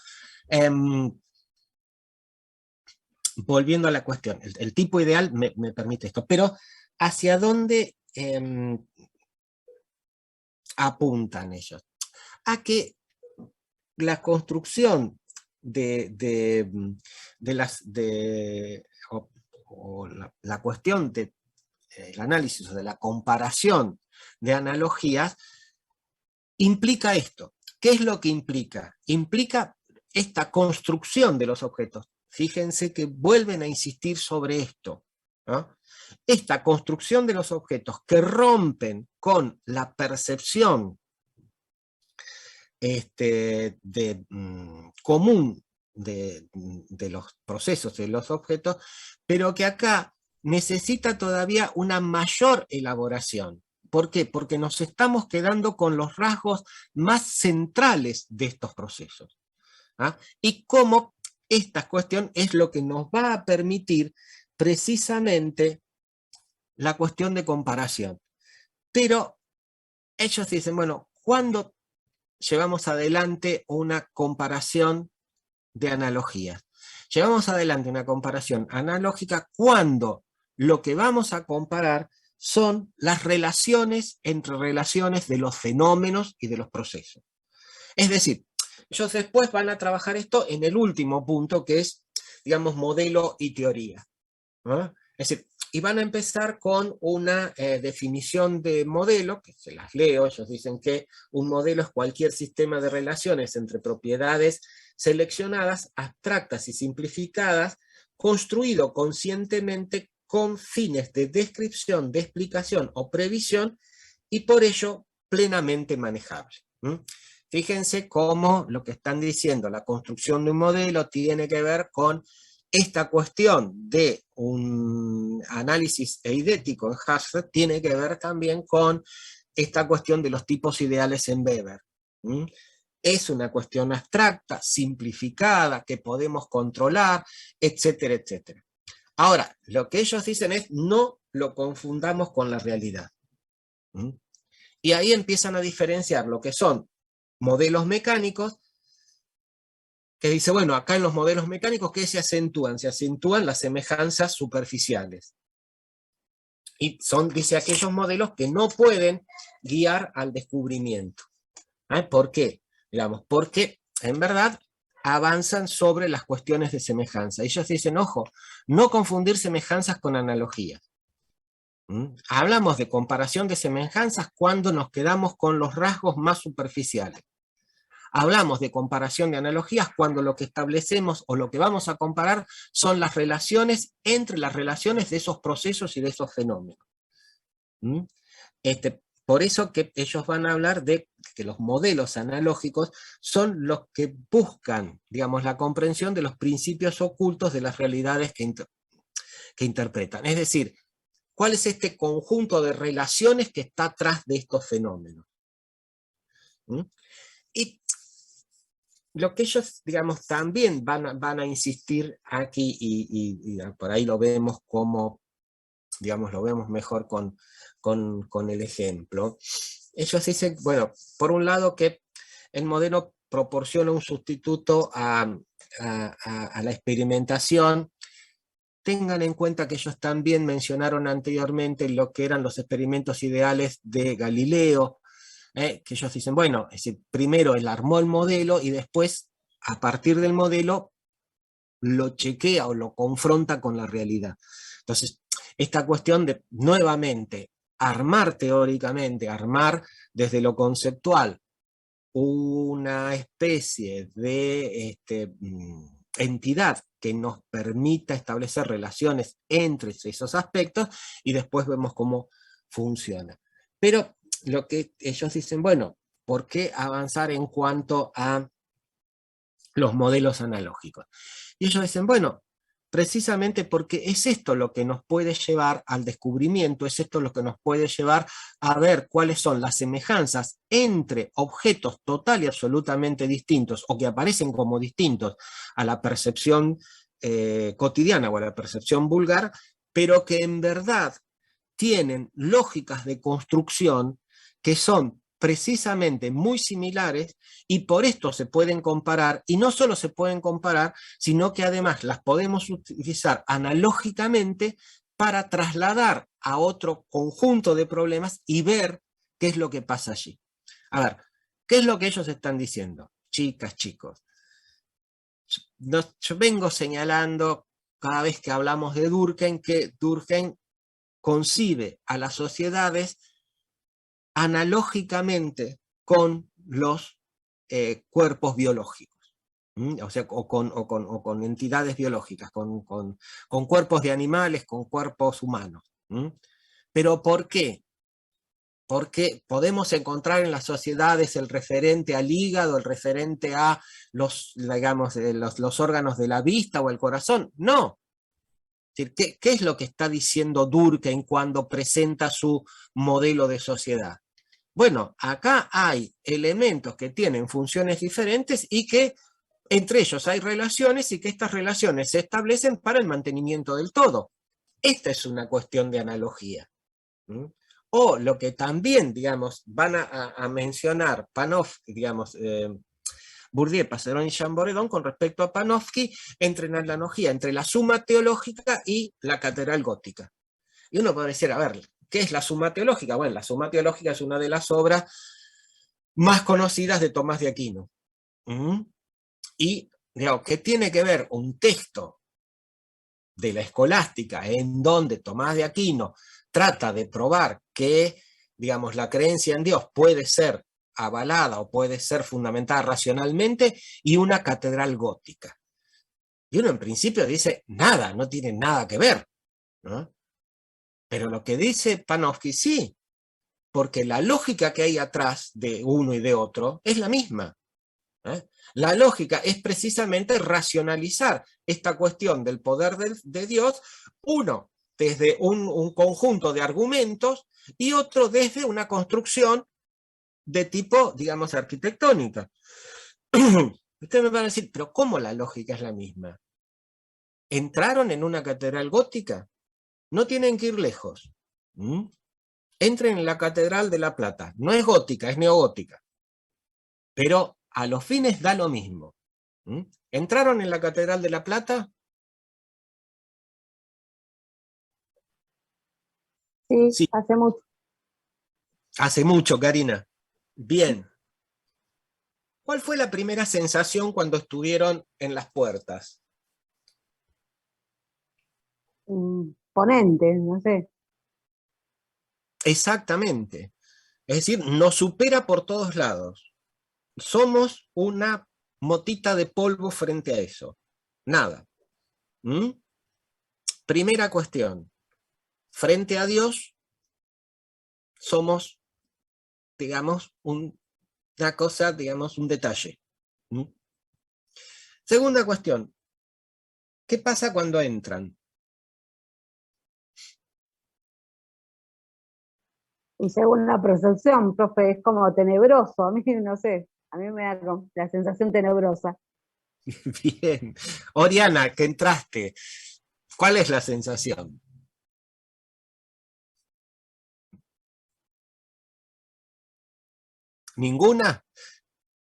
volviendo a la cuestión, el tipo ideal me permite esto, pero ¿hacia dónde apuntan ellos? A que la construcción la cuestión del análisis o de la comparación de analogías implica esto. ¿Qué es lo que implica? Implica esta construcción de los objetos. Fíjense que vuelven a insistir sobre esto, ¿no? Esta construcción de los objetos que rompen con la percepción común de los procesos, de los objetos, pero que acá necesita todavía una mayor elaboración. ¿Por qué? Porque nos estamos quedando con los rasgos más centrales de estos procesos. Y cómo esta cuestión es lo que nos va a permitir precisamente la cuestión de comparación. Pero ellos dicen, bueno, ¿cuándo llevamos adelante una comparación de analogías? Llevamos adelante una comparación analógica cuando lo que vamos a comparar son las relaciones entre relaciones de los fenómenos y de los procesos. Es decir, ellos después van a trabajar esto en el último punto, que es, digamos, modelo y teoría, ¿no? Es decir, y van a empezar con una definición de modelo, que se las leo. Ellos dicen que un modelo es cualquier sistema de relaciones entre propiedades seleccionadas, abstractas y simplificadas, construido conscientemente con fines de descripción, de explicación o previsión, y por ello plenamente manejable. Fíjense cómo lo que están diciendo, la construcción de un modelo tiene que ver con esta cuestión de un análisis eidético en Husserl, tiene que ver también con esta cuestión de los tipos ideales en Weber. Es una cuestión abstracta, simplificada, que podemos controlar, etcétera, etcétera. Ahora, lo que ellos dicen es, no lo confundamos con la realidad. Y ahí empiezan a diferenciar lo que son modelos mecánicos, que dice, bueno, acá en los modelos mecánicos, ¿qué se acentúan? Se acentúan las semejanzas superficiales. Y son, dice, aquellos modelos que no pueden guiar al descubrimiento. ¿Por qué? Digamos, porque en verdad avanzan sobre las cuestiones de semejanza. Ellos dicen, ojo, no confundir semejanzas con analogías. Hablamos de comparación de semejanzas cuando nos quedamos con los rasgos más superficiales. Hablamos de comparación de analogías cuando lo que establecemos o lo que vamos a comparar son las relaciones entre las relaciones de esos procesos y de esos fenómenos. Por eso que ellos van a hablar de que los modelos analógicos son los que buscan, digamos, la comprensión de los principios ocultos de las realidades que interpretan. Es decir, ¿cuál es este conjunto de relaciones que está atrás de estos fenómenos? Y lo que ellos, digamos, también van a insistir aquí, y por ahí lo vemos como, digamos, lo vemos mejor con el ejemplo. Ellos dicen, bueno, por un lado que el modelo proporciona un sustituto a la experimentación. Tengan en cuenta que ellos también mencionaron anteriormente lo que eran los experimentos ideales de Galileo, que ellos dicen, bueno, es decir, primero él armó el modelo y después, a partir del modelo, lo chequea o lo confronta con la realidad. Entonces, esta cuestión de, nuevamente, armar teóricamente, armar desde lo conceptual una especie de entidad que nos permita establecer relaciones entre esos aspectos, y después vemos cómo funciona. Pero lo que ellos dicen, bueno, ¿por qué avanzar en cuanto a los modelos analógicos? Y ellos dicen, bueno, precisamente porque es esto lo que nos puede llevar al descubrimiento, es esto lo que nos puede llevar a ver cuáles son las semejanzas entre objetos total y absolutamente distintos, o que aparecen como distintos a la percepción cotidiana o a la percepción vulgar, pero que en verdad tienen lógicas de construcción que son precisamente muy similares, y por esto se pueden comparar, y no solo se pueden comparar, sino que además las podemos utilizar analógicamente para trasladar a otro conjunto de problemas y ver qué es lo que pasa allí. A ver, ¿qué es lo que ellos están diciendo? Chicas, chicos, yo vengo señalando cada vez que hablamos de Durkheim, que Durkheim concibe a las sociedades analógicamente con los cuerpos biológicos, o sea, o con entidades biológicas, con cuerpos de animales, con cuerpos humanos. ¿Pero por qué? Porque podemos encontrar en las sociedades el referente al hígado, el referente a los, digamos, los órganos de la vista o el corazón. No. ¿Qué es lo que está diciendo Durkheim cuando presenta su modelo de sociedad? Bueno, acá hay elementos que tienen funciones diferentes y que entre ellos hay relaciones, y que estas relaciones se establecen para el mantenimiento del todo. Esta es una cuestión de analogía. ¿Mm? O lo que también, digamos, van a mencionar Panofsky, digamos, Bourdieu, Passerón y Chamboredón con respecto a Panofsky, entre la analogía entre la Suma Teológica y la Catedral Gótica. Y uno puede decir, a ver, ¿qué es la Suma Teológica? Bueno, la Suma Teológica es una de las obras más conocidas de Tomás de Aquino. Y, digamos, ¿qué tiene que ver un texto de la escolástica en donde Tomás de Aquino trata de probar que, digamos, la creencia en Dios puede ser avalada o puede ser fundamentada racionalmente, y una catedral gótica? Y uno en principio dice, nada, no tiene nada que ver, ¿no? Pero lo que dice Panofsky, sí, porque la lógica que hay atrás de uno y de otro es la misma. La lógica es precisamente racionalizar esta cuestión del poder de Dios, uno desde un conjunto de argumentos y otro desde una construcción de tipo, digamos, arquitectónica. Ustedes me van a decir, pero ¿cómo la lógica es la misma? ¿Entraron en una catedral gótica? No tienen que ir lejos. Entren en la Catedral de La Plata. No es gótica, es neogótica. Pero a los fines da lo mismo. ¿Entraron en la Catedral de La Plata? Sí, Sí. hace mucho. Hace mucho, Karina. Bien. ¿Cuál fue la primera sensación cuando estuvieron en las puertas? Imponente, no sé. Exactamente. Es decir, nos supera por todos lados. Somos una motita de polvo frente a eso. Nada. Primera cuestión. Frente a Dios somos, digamos, una cosa, digamos, un detalle. Segunda cuestión. ¿Qué pasa cuando entran? Y según la percepción, profe, es como tenebroso. A mí, no sé, a mí me da la sensación tenebrosa. Bien. Oriana, que entraste, ¿cuál es la sensación? ¿Ninguna?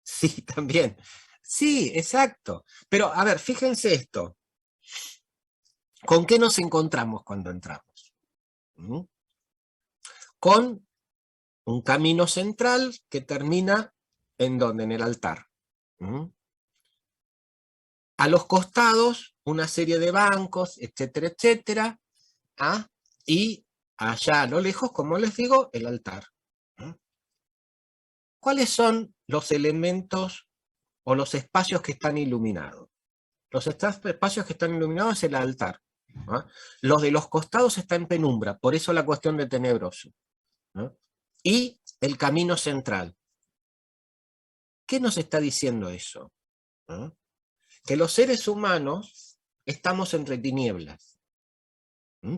Sí, también. Sí, exacto. Pero, a ver, fíjense esto. ¿Con qué nos encontramos cuando entramos? Con un camino central que termina ¿en dónde? En el altar. A los costados, una serie de bancos, etcétera, etcétera. Y allá a lo lejos, como les digo, el altar. ¿Cuáles son los elementos o los espacios que están iluminados? Los espacios que están iluminados es el altar. Los de los costados están en penumbra, por eso la cuestión de tenebroso. Y el camino central. ¿Qué nos está diciendo eso? Que los seres humanos estamos entre tinieblas.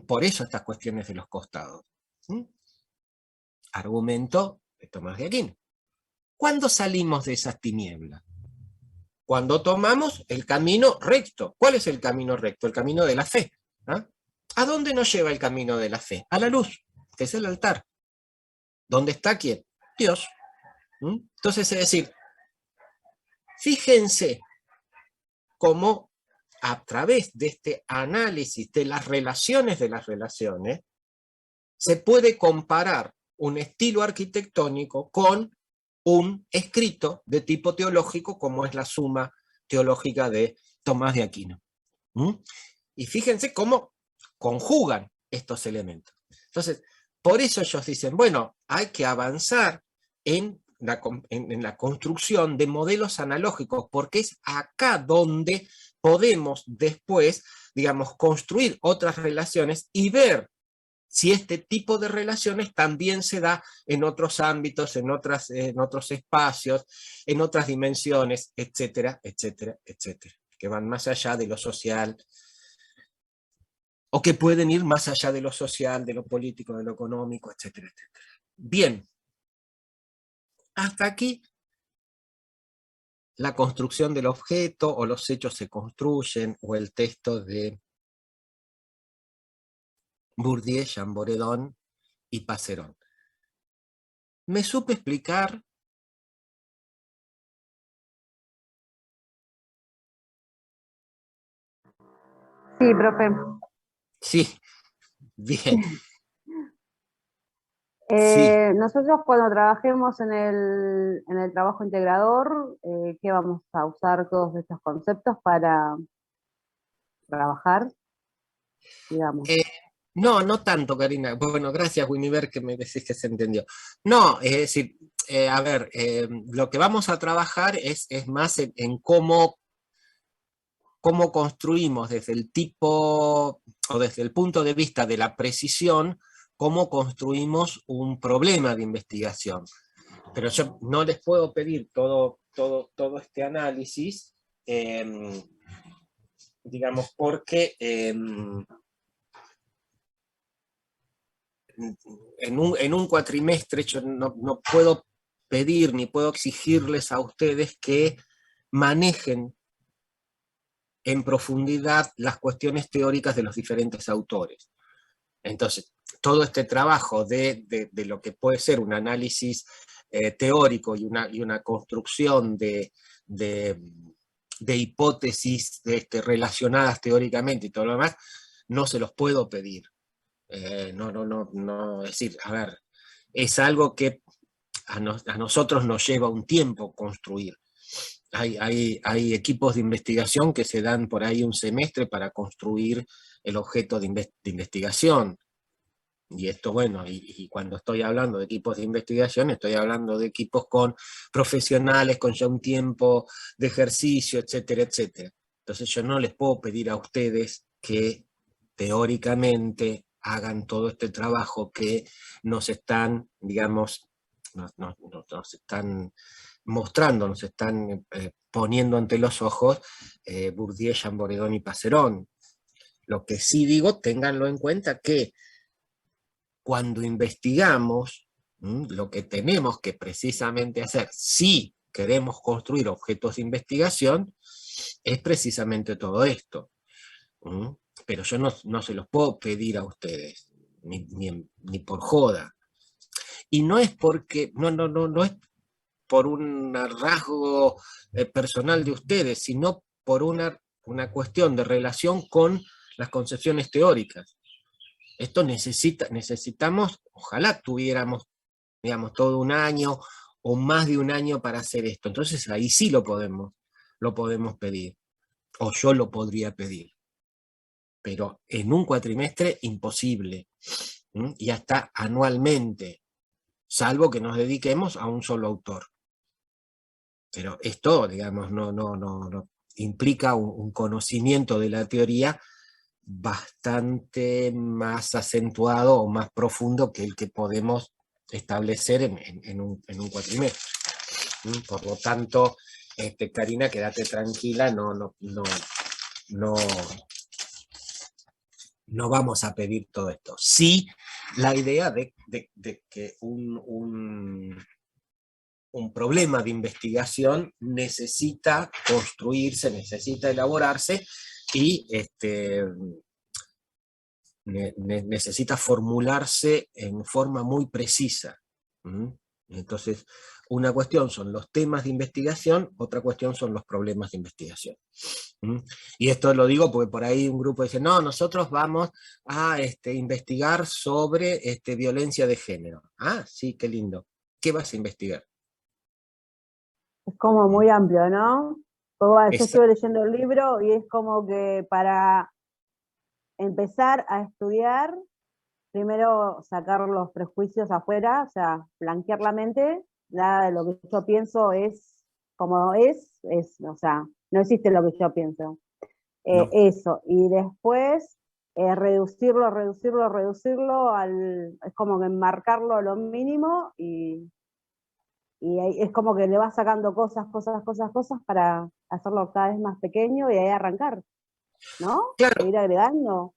Por eso estas cuestiones de los costados. Argumento de Tomás de Aquino. ¿Cuándo salimos de esas tinieblas? Cuando tomamos el camino recto. ¿Cuál es el camino recto? El camino de la fe. ¿A dónde nos lleva el camino de la fe? A la luz, que es el altar. ¿Dónde está quién? Dios. Entonces, es decir, fíjense cómo a través de este análisis de las relaciones, se puede comparar un estilo arquitectónico con un escrito de tipo teológico como es la Suma Teológica de Tomás de Aquino. Y fíjense cómo conjugan estos elementos. Entonces, por eso ellos dicen, bueno, hay que avanzar en la construcción de modelos analógicos, porque es acá donde podemos después, digamos, construir otras relaciones y ver si este tipo de relaciones también se da en otros ámbitos, en otros espacios, en otras dimensiones, etcétera, etcétera, etcétera, que van más allá de lo social, o que pueden ir más allá de lo social, de lo político, de lo económico, etcétera, etcétera. Bien, hasta aquí la construcción del objeto, o los hechos se construyen, o el texto de Bourdieu, Chamboredón y Passerón. ¿Me supe explicar? Sí, profe. Sí, bien. Sí. Nosotros cuando trabajemos en el trabajo integrador, ¿qué vamos a usar todos estos conceptos para trabajar, digamos? No, no tanto, Karina. Bueno, gracias, Winiver, que me decís que se entendió. No, es decir, a ver, lo que vamos a trabajar es más en cómo construimos desde el tipo o desde el punto de vista de la precisión, cómo construimos un problema de investigación. Pero yo no les puedo pedir todo este análisis, digamos, porque en un cuatrimestre yo no puedo pedir ni puedo exigirles a ustedes que manejen en profundidad las cuestiones teóricas de los diferentes autores. Entonces, todo este trabajo de lo que puede ser un análisis teórico y una construcción de hipótesis relacionadas teóricamente y todo lo demás, no se los puedo pedir. No, es decir, a ver, es algo que a nosotros nos lleva un tiempo construir. Hay equipos de investigación que se dan por ahí un semestre para construir el objeto de investigación. Y esto, bueno, y cuando estoy hablando de equipos de investigación, estoy hablando de equipos con profesionales, con ya un tiempo de ejercicio, etcétera, etcétera. Entonces yo no les puedo pedir a ustedes que teóricamente hagan todo este trabajo que nos están, digamos, nos están mostrando, nos están poniendo ante los ojos Bourdieu, Chamboredón y Passerón. Lo que sí digo, ténganlo en cuenta que cuando investigamos, lo que tenemos que precisamente hacer, si queremos construir objetos de investigación, es precisamente todo esto. Pero yo no se los puedo pedir a ustedes, ni por joda. Y no es porque, no es por un rasgo personal de ustedes, sino por una cuestión de relación con las concepciones teóricas. Esto necesitamos, ojalá tuviéramos, digamos, todo un año o más de un año para hacer esto. Entonces ahí sí lo podemos pedir, o yo lo podría pedir. Pero en un cuatrimestre, imposible. Y hasta anualmente, salvo que nos dediquemos a un solo autor. Pero esto, digamos, no implica un conocimiento de la teoría bastante más acentuado o más profundo que el que podemos establecer en un cuatrimestre. Por lo tanto, Karina, quédate tranquila, no vamos a pedir todo esto. Sí, la idea de que un problema de investigación necesita construirse, necesita elaborarse y necesita formularse en forma muy precisa. Entonces, una cuestión son los temas de investigación, otra cuestión son los problemas de investigación. Y esto lo digo porque por ahí un grupo dice, no, nosotros vamos a investigar sobre violencia de género. Ah, sí, qué lindo. ¿Qué vas a investigar? Es como muy amplio, ¿no? Yo Exacto. estuve leyendo el libro y es como que para empezar a estudiar, primero sacar los prejuicios afuera, o sea, blanquear la mente, nada de lo que yo pienso es como es, o sea, no existe lo que yo pienso. No. Eso, y después reducirlo, es como que enmarcarlo a lo mínimo y es como que le vas sacando cosas para hacerlo cada vez más pequeño y ahí arrancar, ¿no? Claro. E ir agregando.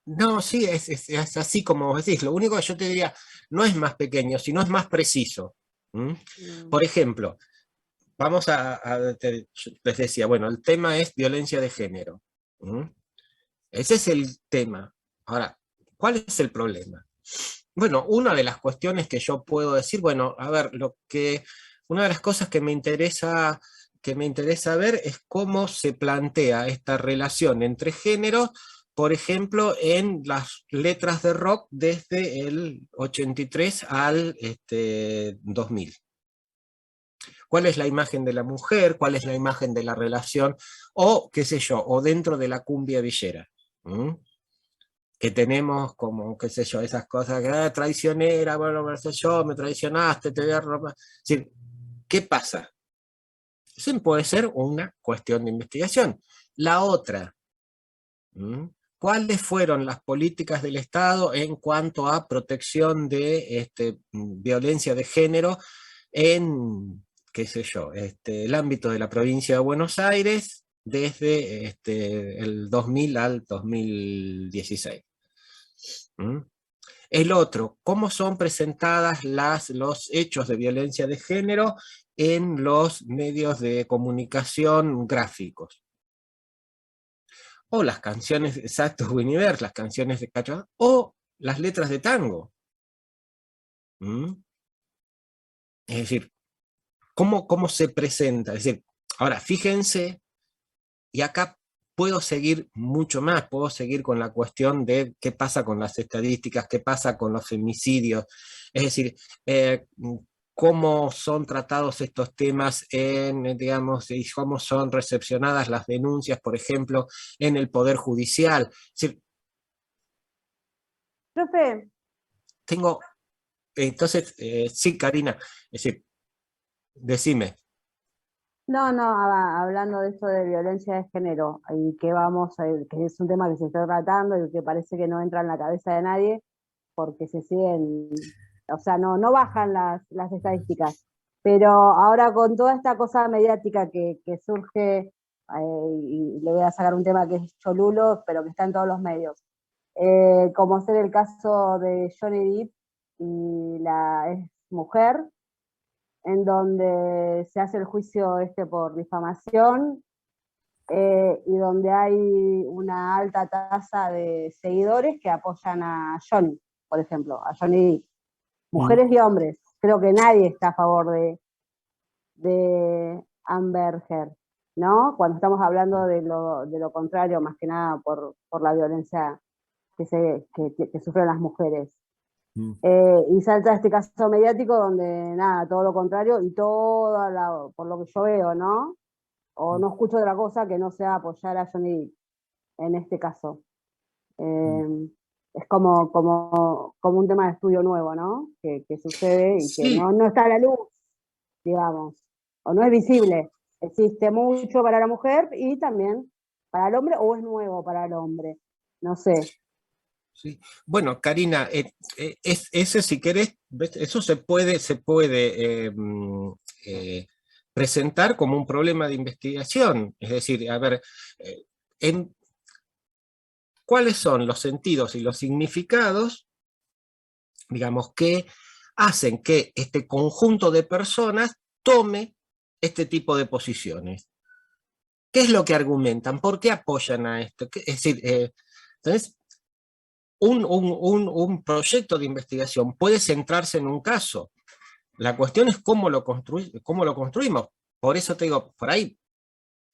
No, sí, es así como vos decís. Lo único que yo te diría, no es más pequeño, sino es más preciso. Por ejemplo, yo les decía, bueno, el tema es violencia de género. Ese es el tema. Ahora, ¿cuál es el problema? Bueno, una de las cuestiones que yo puedo decir, bueno, a ver, una de las cosas que me interesa ver es cómo se plantea esta relación entre géneros, por ejemplo, en las letras de rock desde el 83 al 2000. ¿Cuál es la imagen de la mujer? ¿Cuál es la imagen de la relación? O, qué sé yo, o dentro de la cumbia villera. Que tenemos como, qué sé yo, esas cosas que, traicionera, bueno, qué sé yo, me traicionaste, te voy a robar. Es decir, ¿qué pasa? Eso puede ser una cuestión de investigación. La otra, ¿cuáles fueron las políticas del Estado en cuanto a protección de violencia de género en, qué sé yo, el ámbito de la provincia de Buenos Aires desde el 2000 al 2016? El otro, ¿cómo son presentadas los hechos de violencia de género en los medios de comunicación gráficos? O las canciones, exacto, Winiver, las canciones de Cacho, o las letras de tango. Es decir, ¿cómo se presenta? Es decir, ahora, fíjense, y acá puedo seguir mucho más, puedo seguir con la cuestión de qué pasa con las estadísticas, qué pasa con los femicidios, es decir, cómo son tratados estos temas digamos, y cómo son recepcionadas las denuncias, por ejemplo, en el Poder Judicial. Es decir, Profe, entonces, sí, Karina, es decir, decime. no, hablando de esto de violencia de género, y que que es un tema que se está tratando y que parece que no entra en la cabeza de nadie, porque se siguen, o sea, no bajan las estadísticas. Pero ahora con toda esta cosa mediática que surge, y le voy a sacar un tema que es cholulo, pero que está en todos los medios, como ser el caso de Johnny Depp y la ex mujer, en donde se hace el juicio por difamación, y donde hay una alta tasa de seguidores que apoyan a Johnny, por ejemplo, a Johnny Depp. Mujeres y hombres. Creo que nadie está a favor de Amber Heard, ¿no? Cuando estamos hablando de lo contrario, más que nada por la violencia que sufren las mujeres. Y salta este caso mediático donde nada, todo lo contrario y por lo que yo veo, ¿no? O no escucho otra cosa que no sea apoyar a Johnny Depp en este caso. Es como un tema de estudio nuevo, ¿no? Que sucede y que Sí. no está a la luz, digamos, o no es visible. Existe mucho para la mujer y también para el hombre, o es nuevo para el hombre. No sé. Sí. Bueno, Karina, ese si querés, eso se puede presentar como un problema de investigación. Es decir, a ver, ¿cuáles son los sentidos y los significados, digamos, que hacen que este conjunto de personas tome este tipo de posiciones? ¿Qué es lo que argumentan? ¿Por qué apoyan a esto? Es decir, entonces, un proyecto de investigación puede centrarse en un caso. La cuestión es cómo lo construimos. Por eso te digo, por ahí,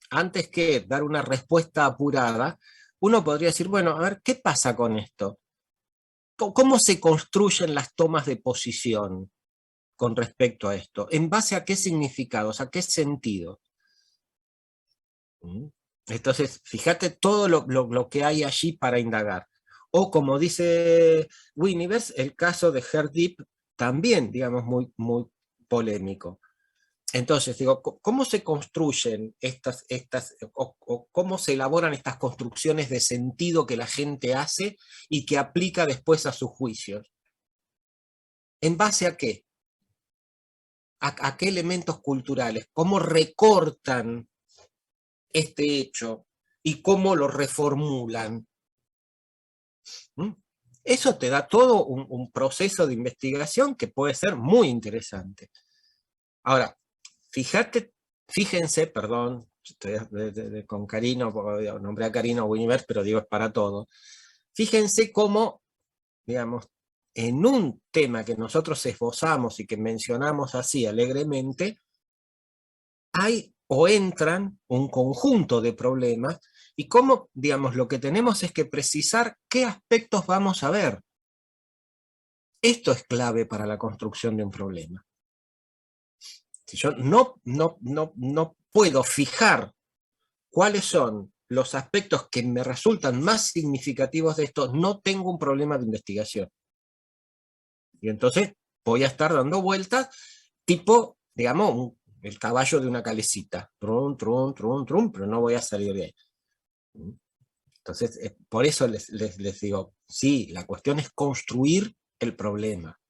antes que dar una respuesta apurada, uno podría decir, bueno, a ver, ¿qué pasa con esto? ¿Cómo se construyen las tomas de posición con respecto a esto? ¿En base a qué significados? ¿A qué sentido? Entonces, fíjate todo lo que hay allí para indagar. O como dice Winiverse, el caso de Heard Deep también, digamos, muy polémico. Entonces, digo, ¿cómo se construyen o cómo se elaboran estas construcciones de sentido que la gente hace y que aplica después a sus juicios? ¿En base a qué? ¿A qué elementos culturales? ¿Cómo recortan este hecho y cómo lo reformulan? Eso te da todo un proceso de investigación que puede ser muy interesante. Ahora, fíjense, perdón, estoy con Karino, nombré a Karino Winiver, pero digo es para todo. Fíjense cómo digamos, en un tema que nosotros esbozamos y que mencionamos así alegremente, hay o entran un conjunto de problemas y cómo, digamos, lo que tenemos es que precisar qué aspectos vamos a ver. Esto es clave para la construcción de un problema. Si yo no puedo fijar cuáles son los aspectos que me resultan más significativos de esto, no tengo un problema de investigación. Y entonces voy a estar dando vueltas tipo, digamos, el caballo de una calecita. Trum, trum, trum, trum, pero no voy a salir de ahí. Entonces, por eso les digo, sí, la cuestión es construir el problema.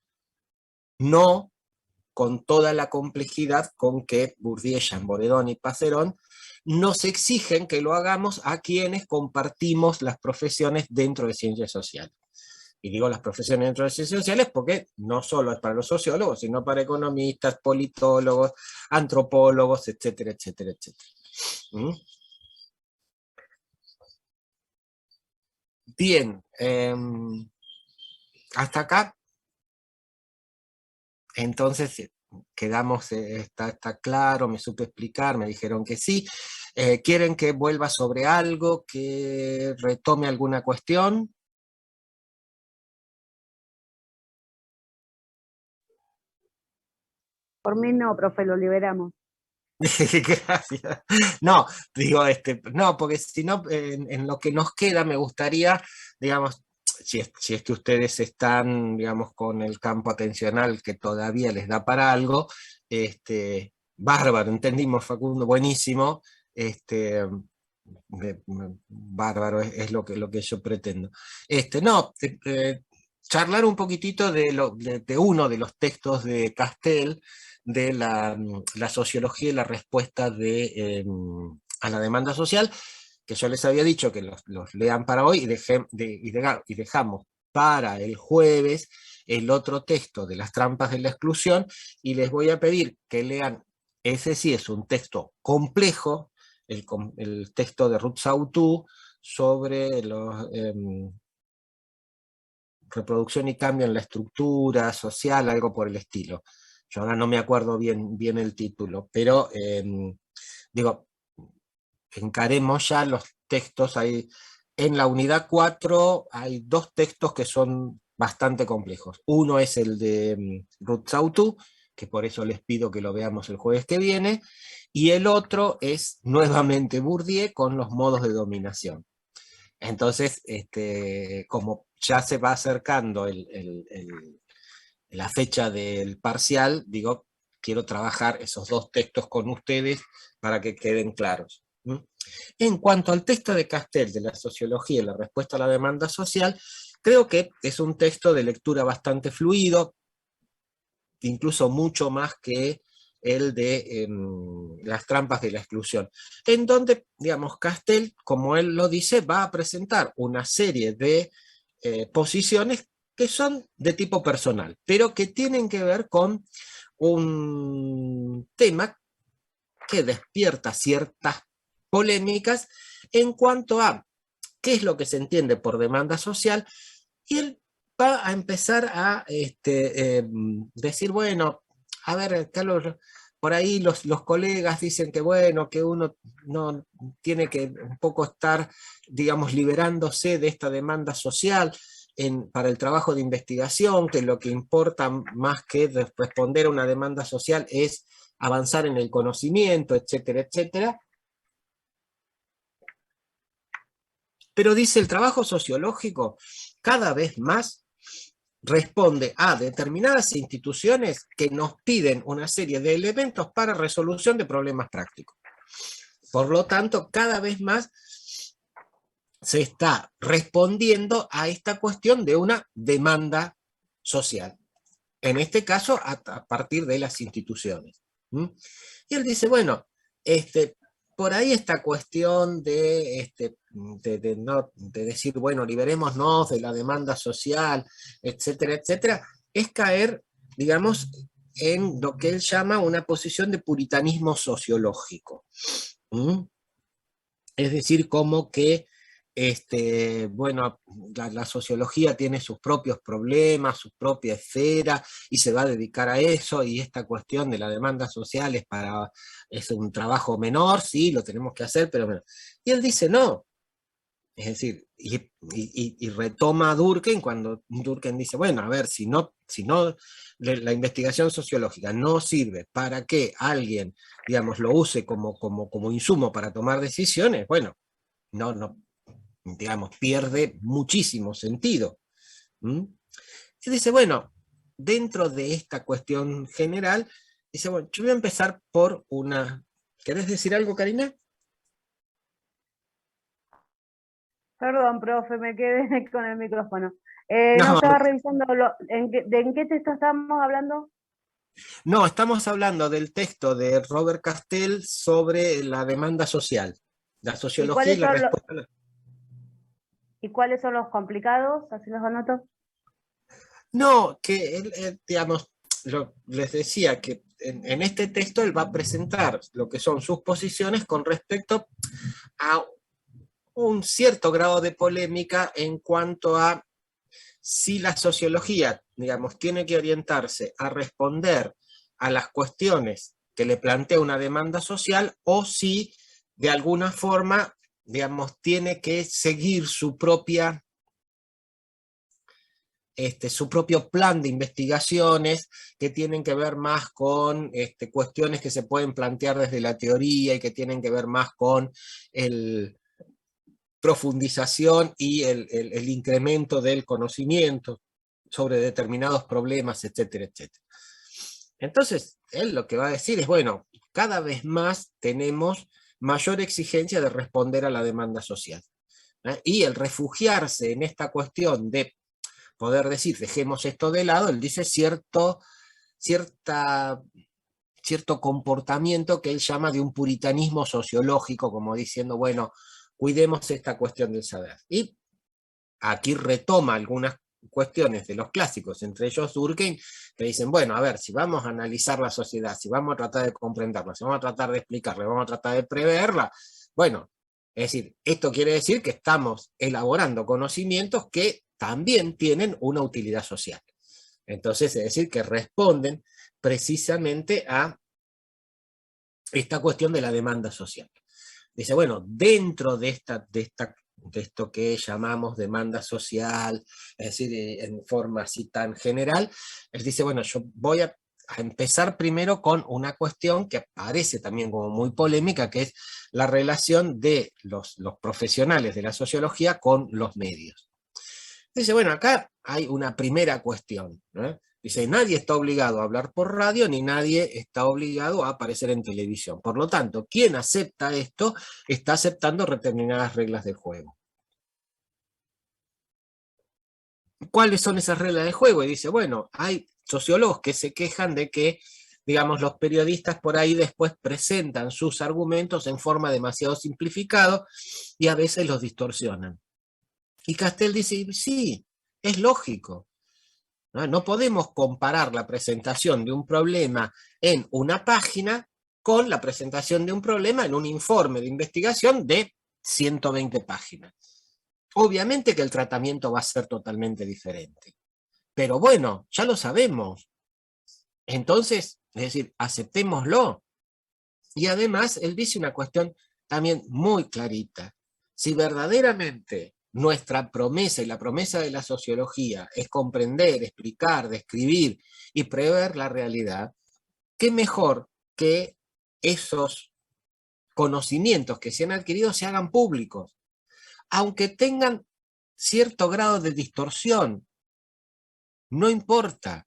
No con toda la complejidad con que Bourdieu, Chamboredón y Passerón nos exigen que lo hagamos a quienes compartimos las profesiones dentro de ciencias sociales. Y digo las profesiones dentro de ciencias sociales porque no solo es para los sociólogos, sino para economistas, politólogos, antropólogos, etcétera, etcétera, etcétera. Bien, hasta acá. Entonces quedamos, está claro, me supe explicar, me dijeron que sí. ¿Quieren que vuelva sobre algo, que retome alguna cuestión? Por mí no, profe, lo liberamos. Gracias. No, digo, no, porque si no, en lo que nos queda me gustaría, digamos, si es que ustedes están, digamos, con el campo atencional que todavía les da para algo, bárbaro, entendimos, Facundo, buenísimo, bárbaro, es lo que yo pretendo. No, charlar un poquitito de uno de los textos de Castel, de la sociología y la respuesta a la demanda social, que yo les había dicho que los lean para hoy y dejamos para el jueves el otro texto de las trampas de la exclusión, y les voy a pedir que lean, ese sí es un texto complejo, el texto de Ruth Sautou sobre reproducción y cambio en la estructura social, algo por el estilo. Yo ahora no me acuerdo bien el título, pero digo, encaremos ya los textos. En la unidad 4 hay dos textos que son bastante complejos. Uno es el de Ruth Sautou, que por eso les pido que lo veamos el jueves que viene, y el otro es nuevamente Bourdieu con los modos de dominación. Entonces, como ya se va acercando la fecha del parcial, digo, quiero trabajar esos dos textos con ustedes para que queden claros. En cuanto al texto de Castel de la sociología y la respuesta a la demanda social, creo que es un texto de lectura bastante fluido, incluso mucho más que el de las trampas de la exclusión, en donde, digamos, Castel, como él lo dice, va a presentar una serie de posiciones que son de tipo personal, pero que tienen que ver con un tema que despierta ciertas polémicas en cuanto a qué es lo que se entiende por demanda social, y él va a empezar a decir, bueno, a ver, Carlos, por ahí los colegas dicen que bueno, que uno no tiene que un poco estar, digamos, liberándose de esta demanda social para el trabajo de investigación, que lo que importa más que responder a una demanda social es avanzar en el conocimiento, etcétera, etcétera. Pero dice, el trabajo sociológico cada vez más responde a determinadas instituciones que nos piden una serie de elementos para resolución de problemas prácticos. Por lo tanto, cada vez más se está respondiendo a esta cuestión de una demanda social. En este caso, a partir de las instituciones. Y él dice, bueno, por ahí esta cuestión de decir, bueno, liberémonos de la demanda social, etcétera, etcétera, es caer, digamos, en lo que él llama una posición de puritanismo sociológico. Es decir, como que bueno, la sociología tiene sus propios problemas, su propia esfera, y se va a dedicar a eso, y esta cuestión de la demanda social es un trabajo menor, sí, lo tenemos que hacer, pero menor. Y él dice, no. Es decir, y retoma a Durkheim cuando Durkheim dice, bueno, a ver, si no la investigación sociológica no sirve para que alguien, digamos, lo use como insumo para tomar decisiones, bueno, no, digamos, pierde muchísimo sentido. ¿Mm? Y dice, bueno, dentro de esta cuestión general, dice, bueno, yo voy a empezar por una... ¿Querés decir algo, Karina? Perdón, profe, me quedé con el micrófono. No No, estaba revisando ¿en qué texto estábamos hablando? no, estamos hablando del texto de Robert Castell sobre la demanda social, la ¿Y sociología y cuáles la son respuesta. y cuáles son los complicados? Así los anoto. No, que digamos, les decía que en este texto él va a presentar lo que son sus posiciones con respecto a un cierto grado de polémica en cuanto a si la sociología, digamos, tiene que orientarse a responder a las cuestiones que le plantea una demanda social, o si de alguna forma, digamos, tiene que seguir su propio plan de investigaciones que tienen que ver más con cuestiones que se pueden plantear desde la teoría y que tienen que ver más con el profundización y el incremento del conocimiento sobre determinados problemas, etcétera, etcétera. Entonces, él lo que va a decir es, bueno, cada vez más tenemos mayor exigencia de responder a la demanda social. Y el refugiarse en esta cuestión de poder decir, dejemos esto de lado, él dice cierto comportamiento que él llama de un puritanismo sociológico, como diciendo, bueno, cuidemos esta cuestión del saber. Y aquí retoma algunas cuestiones de los clásicos, entre ellos Durkheim, que dicen, bueno, a ver, si vamos a analizar la sociedad, si vamos a tratar de comprenderla, si vamos a tratar de explicarla, vamos a tratar de preverla, bueno, es decir, esto quiere decir que estamos elaborando conocimientos que también tienen una utilidad social. Entonces, es decir, que responden precisamente a esta cuestión de la demanda social. Dice, bueno, dentro de esto que llamamos demanda social, es decir, en forma así tan general, él dice, bueno, yo voy a empezar primero con una cuestión que parece también como muy polémica, que es la relación de los profesionales de la sociología con los medios. Dice, bueno, acá hay una primera cuestión, ¿no? Dice, nadie está obligado a hablar por radio, ni nadie está obligado a aparecer en televisión. Por lo tanto, quien acepta esto, está aceptando determinadas reglas del juego. ¿Cuáles son esas reglas del juego? Y dice, bueno, hay sociólogos que se quejan de que, digamos, los periodistas por ahí después presentan sus argumentos en forma demasiado simplificada y a veces los distorsionan. Y Castell dice, sí, es lógico. No podemos comparar la presentación de un problema en una página con la presentación de un problema en un informe de investigación de 120 páginas. Obviamente que el tratamiento va a ser totalmente diferente. Pero bueno, ya lo sabemos. Entonces, es decir, aceptémoslo. Y además, él dice una cuestión también muy clarita. Si verdaderamente nuestra promesa y la promesa de la sociología es comprender, explicar, describir y prever la realidad, qué mejor que esos conocimientos que se han adquirido se hagan públicos, aunque tengan cierto grado de distorsión, no importa.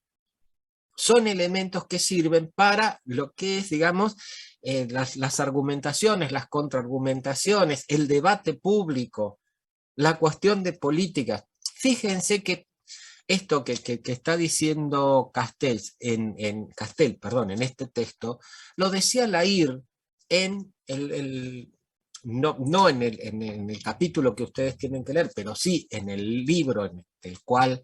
Son elementos que sirven para lo que es, digamos, las argumentaciones, las contraargumentaciones, el debate público, la cuestión de políticas. Fíjense que esto que está diciendo Castell en este texto, lo decía Lair en no en el capítulo que ustedes tienen que leer, pero sí en el libro en el cual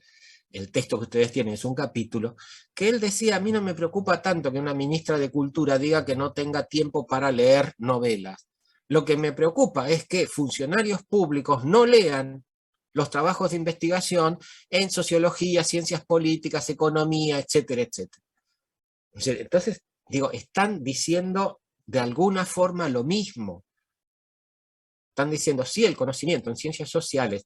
el texto que ustedes tienen es un capítulo, que él decía, a mí no me preocupa tanto que una ministra de Cultura diga que no tenga tiempo para leer novelas. lo que me preocupa es que funcionarios públicos no lean los trabajos de investigación en sociología, ciencias políticas, economía, etcétera, etcétera. Entonces, digo, están diciendo de alguna forma lo mismo. Están diciendo, sí, el conocimiento en ciencias sociales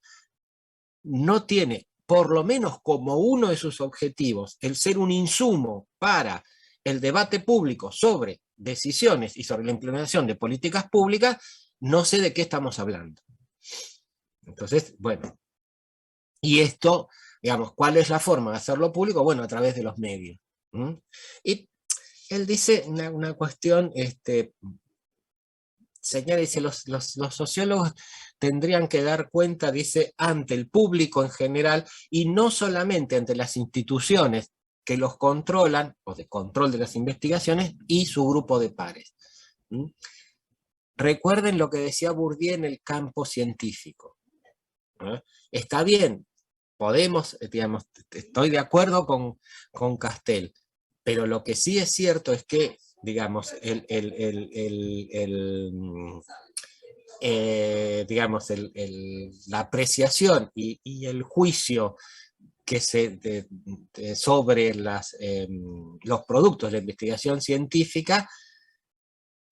no tiene, por lo menos como uno de sus objetivos, el ser un insumo para el debate público sobre decisiones y sobre la implementación de políticas públicas, no sé de qué estamos hablando. Entonces, bueno, y esto, digamos, ¿cuál es la forma de hacerlo público? Bueno, a través de los medios. Y él dice una cuestión, señala, dice, los sociólogos tendrían que dar cuenta, dice, ante el público en general, y no solamente ante las instituciones que los controlan, o de control de las investigaciones, y su grupo de pares. Recuerden lo que decía Bourdieu en el campo científico. Está bien, podemos, digamos, estoy de acuerdo con Castel, pero lo que sí es cierto es que, digamos, la apreciación y el juicio que sobre los productos de investigación científica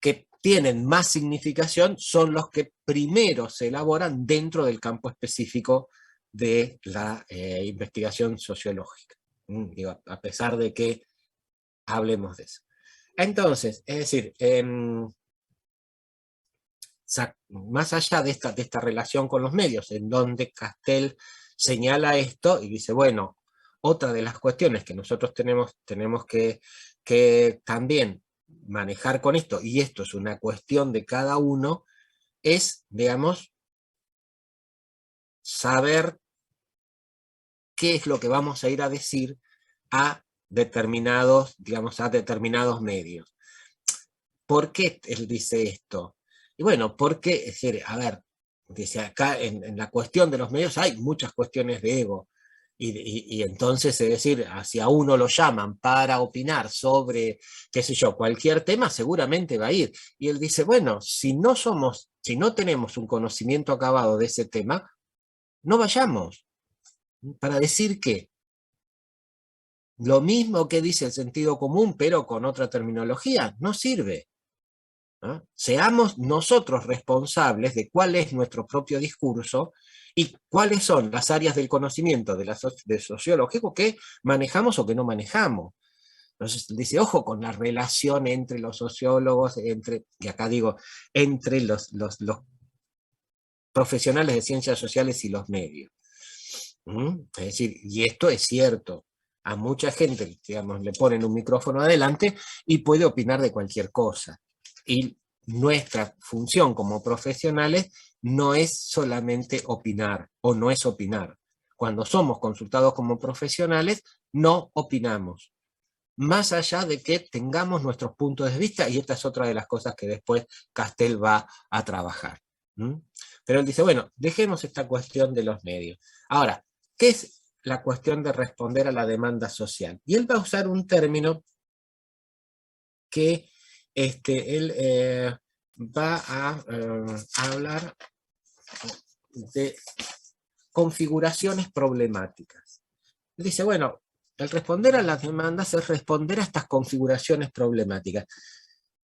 que tienen más significación son los que primero se elaboran dentro del campo específico de la investigación sociológica. Digo, a pesar de que hablemos de eso. Entonces, es decir, más allá de esta relación con los medios, en donde Castel señala esto y dice, bueno, otra de las cuestiones que nosotros tenemos que también manejar con esto, y esto es una cuestión de cada uno, es, digamos, saber qué es lo que vamos a ir a decir a determinados, digamos, a determinados medios. ¿Por qué él dice esto? Y bueno, porque, es decir, a ver, dice acá en la cuestión de los medios hay muchas cuestiones de ego, y entonces, es decir, hacia uno lo llaman para opinar sobre, qué sé yo, cualquier tema, seguramente va a ir. Y él dice, bueno, si no tenemos un conocimiento acabado de ese tema, no vayamos. ¿Para decir qué? Lo mismo que dice el sentido común, pero con otra terminología, no sirve. ¿No? Seamos nosotros responsables de cuál es nuestro propio discurso y cuáles son las áreas del conocimiento del sociológico que manejamos o que no manejamos. Entonces dice, ojo con la relación entre los sociólogos, y acá digo, entre los profesionales de ciencias sociales y los medios. Es decir, y esto es cierto, a mucha gente, digamos, le ponen un micrófono adelante y puede opinar de cualquier cosa. Y nuestra función como profesionales no es solamente opinar, o no es opinar. Cuando somos consultados como profesionales, no opinamos. Más allá de que tengamos nuestros puntos de vista, y esta es otra de las cosas que después Castel va a trabajar. Pero él dice, bueno, dejemos esta cuestión de los medios. Ahora, ¿qué es la cuestión de responder a la demanda social? Y él va a usar un término que él va a hablar de configuraciones problemáticas. Él dice, bueno, el responder a las demandas es responder a estas configuraciones problemáticas.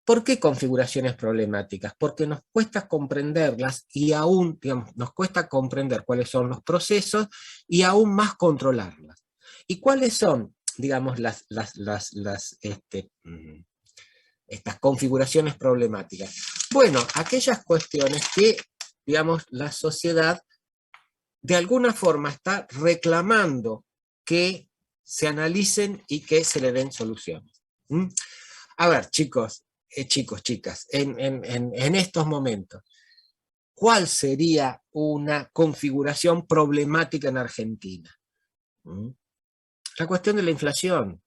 ¿Por qué configuraciones problemáticas? Porque nos cuesta comprenderlas y aún, digamos, nos cuesta comprender cuáles son los procesos y aún más controlarlas. ¿Y cuáles son, digamos, estas configuraciones problemáticas? Bueno, aquellas cuestiones que, digamos, la sociedad de alguna forma está reclamando que se analicen y que se le den soluciones. A ver, chicos, chicas, en estos momentos, ¿cuál sería una configuración problemática en Argentina? La cuestión de la inflación.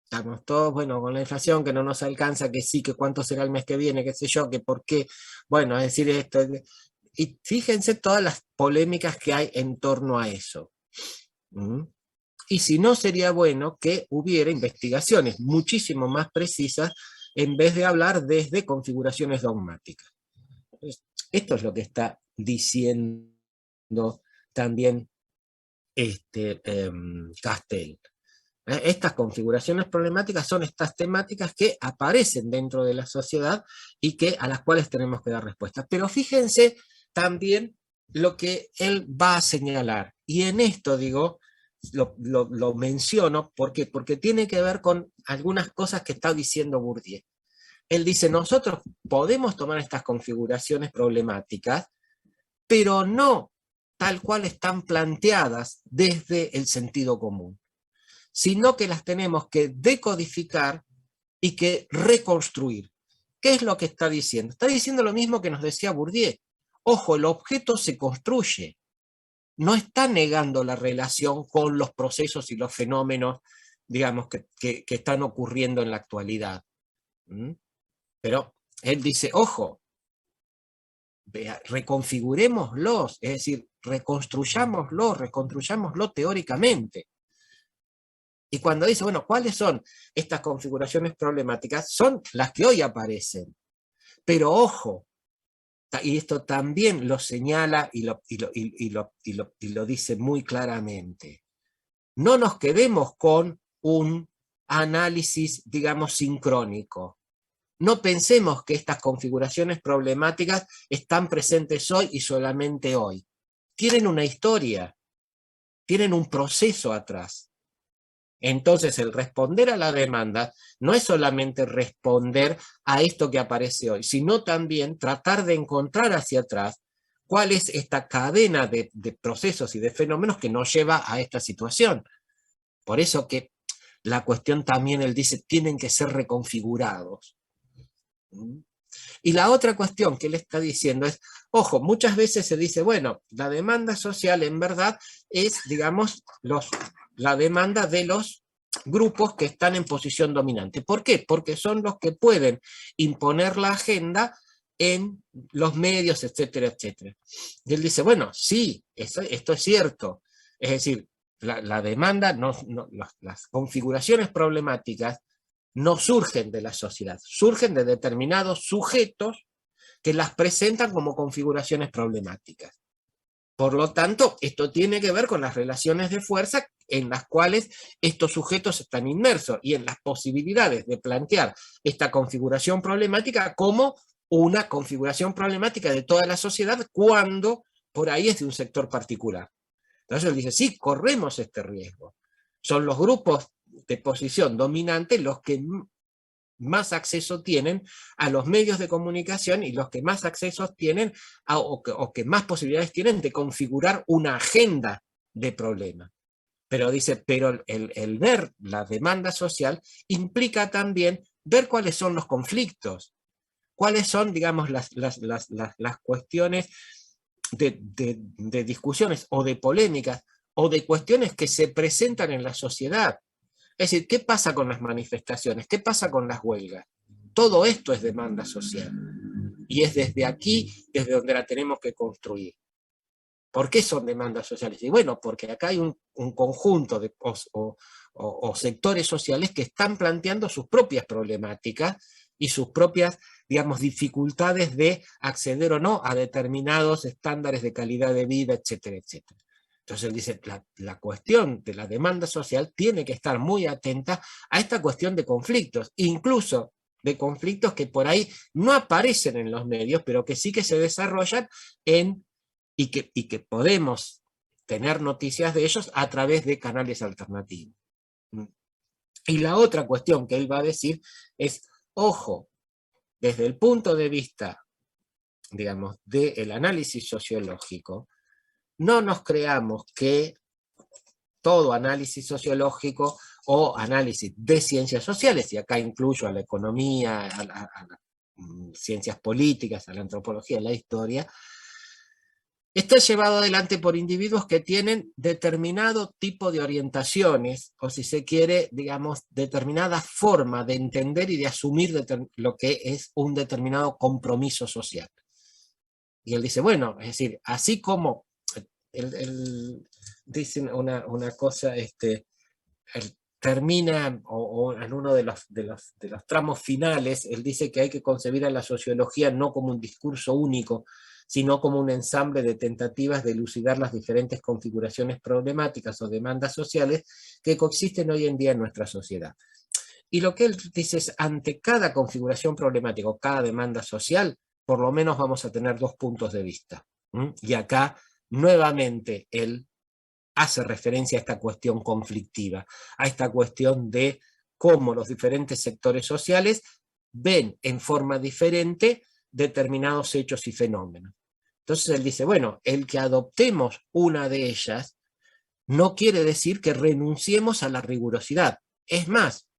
Estamos todos, bueno, con la inflación que no nos alcanza, que sí, que cuánto será el mes que viene, qué sé yo, que por qué, bueno, es decir esto. Y fíjense todas las polémicas que hay en torno a eso. Y si no, sería bueno que hubiera investigaciones muchísimo más precisas en vez de hablar desde configuraciones dogmáticas. esto es lo que está diciendo también Castel. Estas configuraciones problemáticas son estas temáticas que aparecen dentro de la sociedad y a las cuales tenemos que dar respuestas. Pero fíjense también lo que él va a señalar. Y en esto, digo, lo menciono, ¿por qué? Porque tiene que ver con algunas cosas que está diciendo Bourdieu. Él dice, nosotros podemos tomar estas configuraciones problemáticas, pero no tal cual están planteadas desde el sentido común, sino que las tenemos que decodificar y que reconstruir. ¿Qué es lo que está diciendo? Está diciendo lo mismo que nos decía Bourdieu. Ojo, el objeto se construye. No está negando la relación con los procesos y los fenómenos, digamos, que están ocurriendo en la actualidad. Pero él dice, ojo, reconfigurémoslos, es decir, reconstruyámoslo teóricamente. Y cuando dice, bueno, ¿cuáles son estas configuraciones problemáticas? Son las que hoy aparecen. Pero ojo, y esto también lo señala y lo dice muy claramente. No nos quedemos con un análisis, digamos, sincrónico. No pensemos que estas configuraciones problemáticas están presentes hoy y solamente hoy. Tienen una historia, tienen un proceso atrás. Entonces, el responder a la demanda no es solamente responder a esto que aparece hoy, sino también tratar de encontrar hacia atrás cuál es esta cadena de procesos y de fenómenos que nos lleva a esta situación. Por eso que la cuestión también, él dice, tienen que ser reconfigurados. Y la otra cuestión que él está diciendo es, ojo, muchas veces se dice, bueno, la demanda social en verdad es, digamos, la demanda de los grupos que están en posición dominante. ¿Por qué? Porque son los que pueden imponer la agenda en los medios, etcétera, etcétera. Y él dice, bueno, sí, esto es cierto. Es decir, la demanda, las configuraciones problemáticas no surgen de la sociedad, surgen de determinados sujetos que las presentan como configuraciones problemáticas. Por lo tanto, esto tiene que ver con las relaciones de fuerza en las cuales estos sujetos están inmersos y en las posibilidades de plantear esta configuración problemática como una configuración problemática de toda la sociedad cuando por ahí es de un sector particular. Entonces él dice, sí, corremos este riesgo. Son los grupos de posición dominante los que más acceso tienen a los medios de comunicación y los que más acceso tienen o que más posibilidades tienen de configurar una agenda de problemas. Pero dice, pero el ver la demanda social implica también ver cuáles son los conflictos, cuáles son, digamos, las cuestiones de discusiones o de polémicas o de cuestiones que se presentan en la sociedad. Es decir, ¿qué pasa con las manifestaciones? ¿Qué pasa con las huelgas? Todo esto es demanda social. Y es desde aquí, desde donde la tenemos que construir. ¿Por qué son demandas sociales? Y bueno, porque acá hay un conjunto de o sectores sociales que están planteando sus propias problemáticas y sus propias, digamos, dificultades de acceder o no a determinados estándares de calidad de vida, etcétera, etcétera. Entonces él dice, la cuestión de la demanda social tiene que estar muy atenta a esta cuestión de conflictos, incluso de conflictos que por ahí no aparecen en los medios, pero que sí que se desarrollan y que podemos tener noticias de ellos a través de canales alternativos. Y la otra cuestión que él va a decir es, ojo, desde el punto de vista, digamos, del análisis sociológico, no nos creamos que todo análisis sociológico o análisis de ciencias sociales, y acá incluyo a la economía, a las ciencias políticas, a la antropología, a la historia, está llevado adelante por individuos que tienen determinado tipo de orientaciones, o si se quiere, digamos, determinada forma de entender y de asumir lo que es un determinado compromiso social. Y él dice, bueno, es decir, así como él dice una cosa, termina, o en uno de los tramos finales, él dice que hay que concebir a la sociología no como un discurso único, sino como un ensamble de tentativas de elucidar las diferentes configuraciones problemáticas o demandas sociales que coexisten hoy en día en nuestra sociedad. Y lo que él dice es, ante cada configuración problemática o cada demanda social, por lo menos vamos a tener dos puntos de vista. Y acá, nuevamente, él hace referencia a esta cuestión conflictiva, a esta cuestión de cómo los diferentes sectores sociales ven en forma diferente determinados hechos y fenómenos. Entonces él dice, bueno, el que adoptemos una de ellas no quiere decir que renunciemos a la rigurosidad. Es más,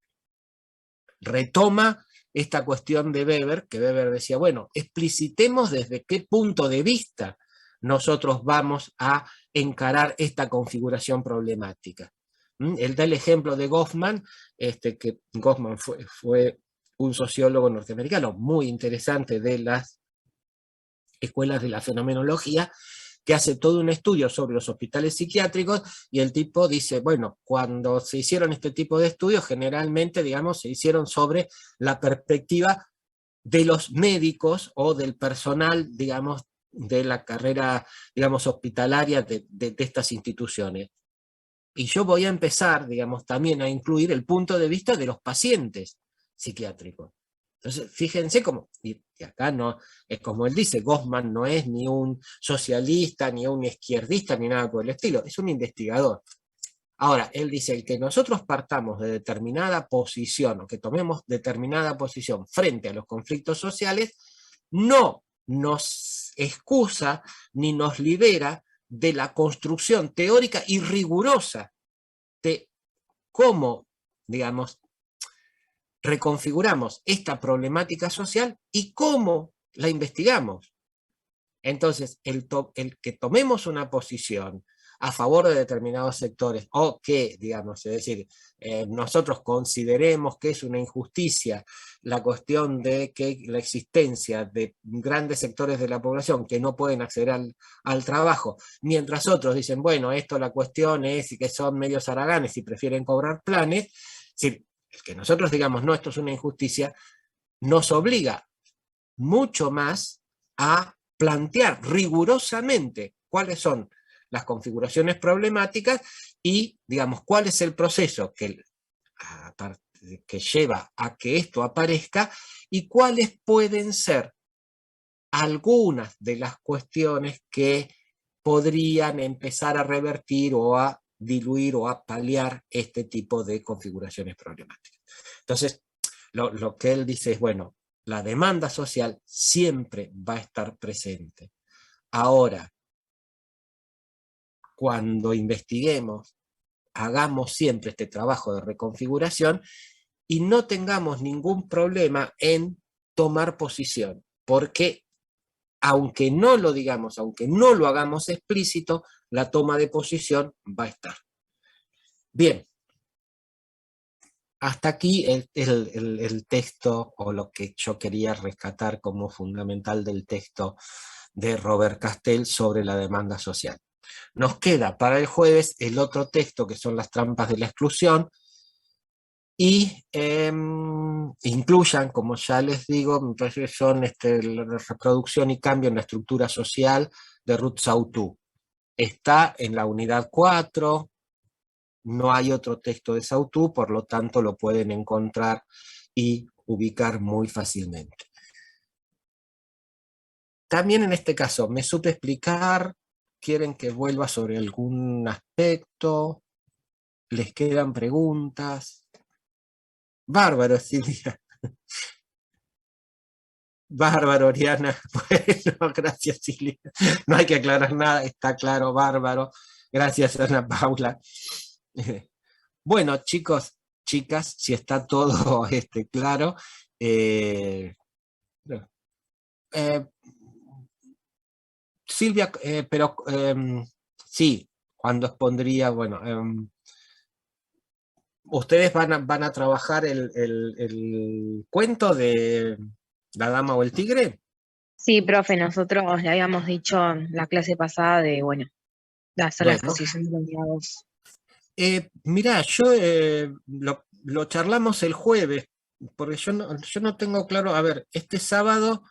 retoma esta cuestión de Weber, que Weber decía, bueno, explicitemos desde qué punto de vista nosotros vamos a encarar esta configuración problemática. Él da el ejemplo de Goffman, que Goffman fue un sociólogo norteamericano muy interesante de las escuelas de la fenomenología, que hace todo un estudio sobre los hospitales psiquiátricos, y el tipo dice, bueno, cuando se hicieron este tipo de estudios, generalmente, digamos, se hicieron sobre la perspectiva de los médicos o del personal, digamos, de la carrera, digamos, hospitalaria de estas instituciones. Y yo voy a empezar, digamos, también a incluir el punto de vista de los pacientes psiquiátricos. Entonces, fíjense cómo, y acá no, es como él dice, Goffman no es ni un socialista, ni un izquierdista, ni nada por el estilo, es un investigador. Ahora, él dice, el que nosotros partamos de determinada posición, o que tomemos determinada posición frente a los conflictos sociales, no nos excusa ni nos libera de la construcción teórica y rigurosa de cómo, digamos, reconfiguramos esta problemática social y cómo la investigamos. Entonces, el que tomemos una posición a favor de determinados sectores, o que, digamos, es decir, nosotros consideremos que es una injusticia la cuestión de que la existencia de grandes sectores de la población que no pueden acceder al trabajo, mientras otros dicen, bueno, esto la cuestión es que son medios haraganes y prefieren cobrar planes, es decir, el que nosotros digamos, no, esto es una injusticia, nos obliga mucho más a plantear rigurosamente cuáles son las configuraciones problemáticas y, digamos, cuál es el proceso que lleva a que esto aparezca y cuáles pueden ser algunas de las cuestiones que podrían empezar a revertir o a diluir o a paliar este tipo de configuraciones problemáticas. Entonces, lo que él dice es, bueno, la demanda social siempre va a estar presente. Ahora, cuando investiguemos, hagamos siempre este trabajo de reconfiguración y no tengamos ningún problema en tomar posición, porque aunque no lo digamos, aunque no lo hagamos explícito, la toma de posición va a estar. Bien. Hasta aquí el texto, o lo que yo quería rescatar como fundamental del texto de Robert Castell sobre la demanda social. Nos queda para el jueves el otro texto, que son las trampas de la exclusión, y incluyan, como ya les digo, son la reproducción y cambio en la estructura social de Ruth Sautou. Está en la unidad 4, no hay otro texto de Sautou, por lo tanto lo pueden encontrar y ubicar muy fácilmente. También en este caso, ¿me supe explicar? ¿Quieren que vuelva sobre algún aspecto? ¿Les quedan preguntas? Bárbaro, Silvia. Bárbaro, Oriana. Bueno, gracias, Silvia. No hay que aclarar nada, está claro, bárbaro. Gracias, Ana Paula. Bueno, chicos, chicas, si está todo claro. Silvia, pero sí, cuando expondría, bueno, ¿ustedes van a trabajar el cuento de La Dama o el Tigre? Sí, profe, nosotros le habíamos dicho en la clase pasada de, bueno, de hacer la Bueno, exposición de la unidad 2. Mirá, lo charlamos el jueves, porque yo no tengo claro, a ver, este sábado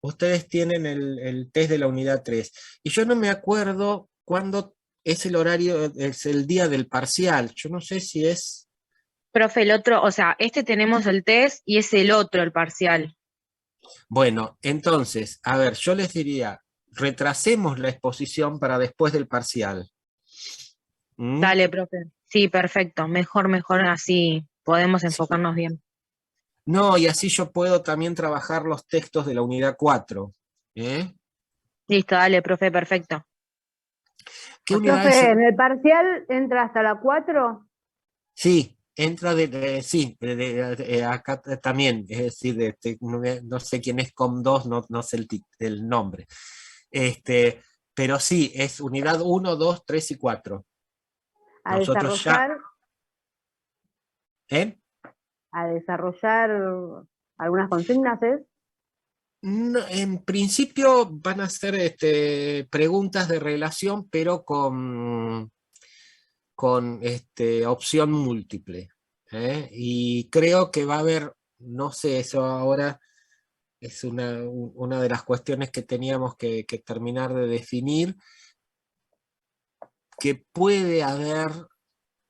ustedes tienen el test de la unidad 3 y yo no me acuerdo cuándo es el horario, es el día del parcial, yo no sé si es... Profe, el otro, o sea, este tenemos el test y es el otro, el parcial. Bueno, entonces, a ver, yo les diría, retrasemos la exposición para después del parcial. ¿Mm? Dale, profe. Sí, perfecto. Mejor, mejor así podemos Sí. enfocarnos bien. No, y así yo puedo también trabajar los textos de la unidad 4. ¿Eh? Listo, dale, profe, perfecto. ¿Qué unidades? Profe, en el parcial entra hasta la 4. Sí, entra sí, acá también, es decir, no sé quién es COM2, no sé el nombre. Pero sí, es unidad 1, 2, 3 y 4. a Nosotros ya, desarrollar, ¿eh? a desarrollar algunas consignas, ¿es? En principio van a ser preguntas de relación, pero con opción múltiple. ¿Eh? Y creo que va a haber, no sé, eso ahora es una de las cuestiones que teníamos que terminar de definir, que puede haber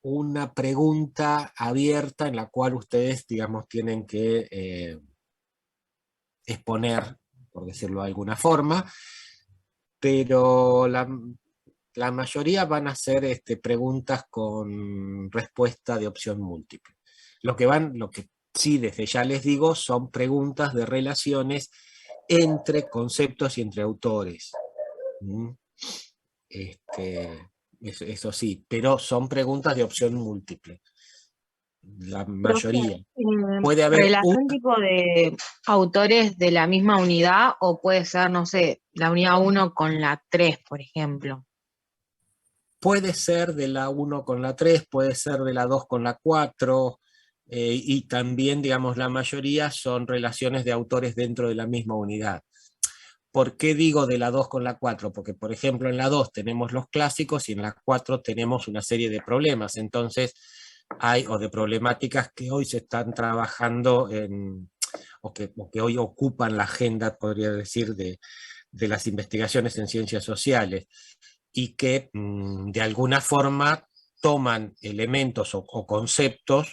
una pregunta abierta en la cual ustedes, digamos, tienen que exponer, por decirlo de alguna forma, pero la mayoría van a ser preguntas con respuesta de opción múltiple. Lo que sí desde ya les digo son preguntas de relaciones entre conceptos y entre autores. ¿Mm? Eso sí, pero son preguntas de opción múltiple. La Profe, mayoría. Puede haber ¿relación tipo de autores de la misma unidad o puede ser, no sé, la unidad 1 con la 3, por ejemplo? puede ser de la 1 con la 3, puede ser de la 2 con la 4, y también, digamos, la mayoría son relaciones de autores dentro de la misma unidad. ¿Por qué digo de la 2 con la 4? Porque, por ejemplo, en la 2 tenemos los clásicos y en la 4 tenemos una serie de problemas. Entonces, o de problemáticas que hoy se están trabajando o que hoy ocupan la agenda, podría decir, de las investigaciones en ciencias sociales y que de alguna forma toman elementos o conceptos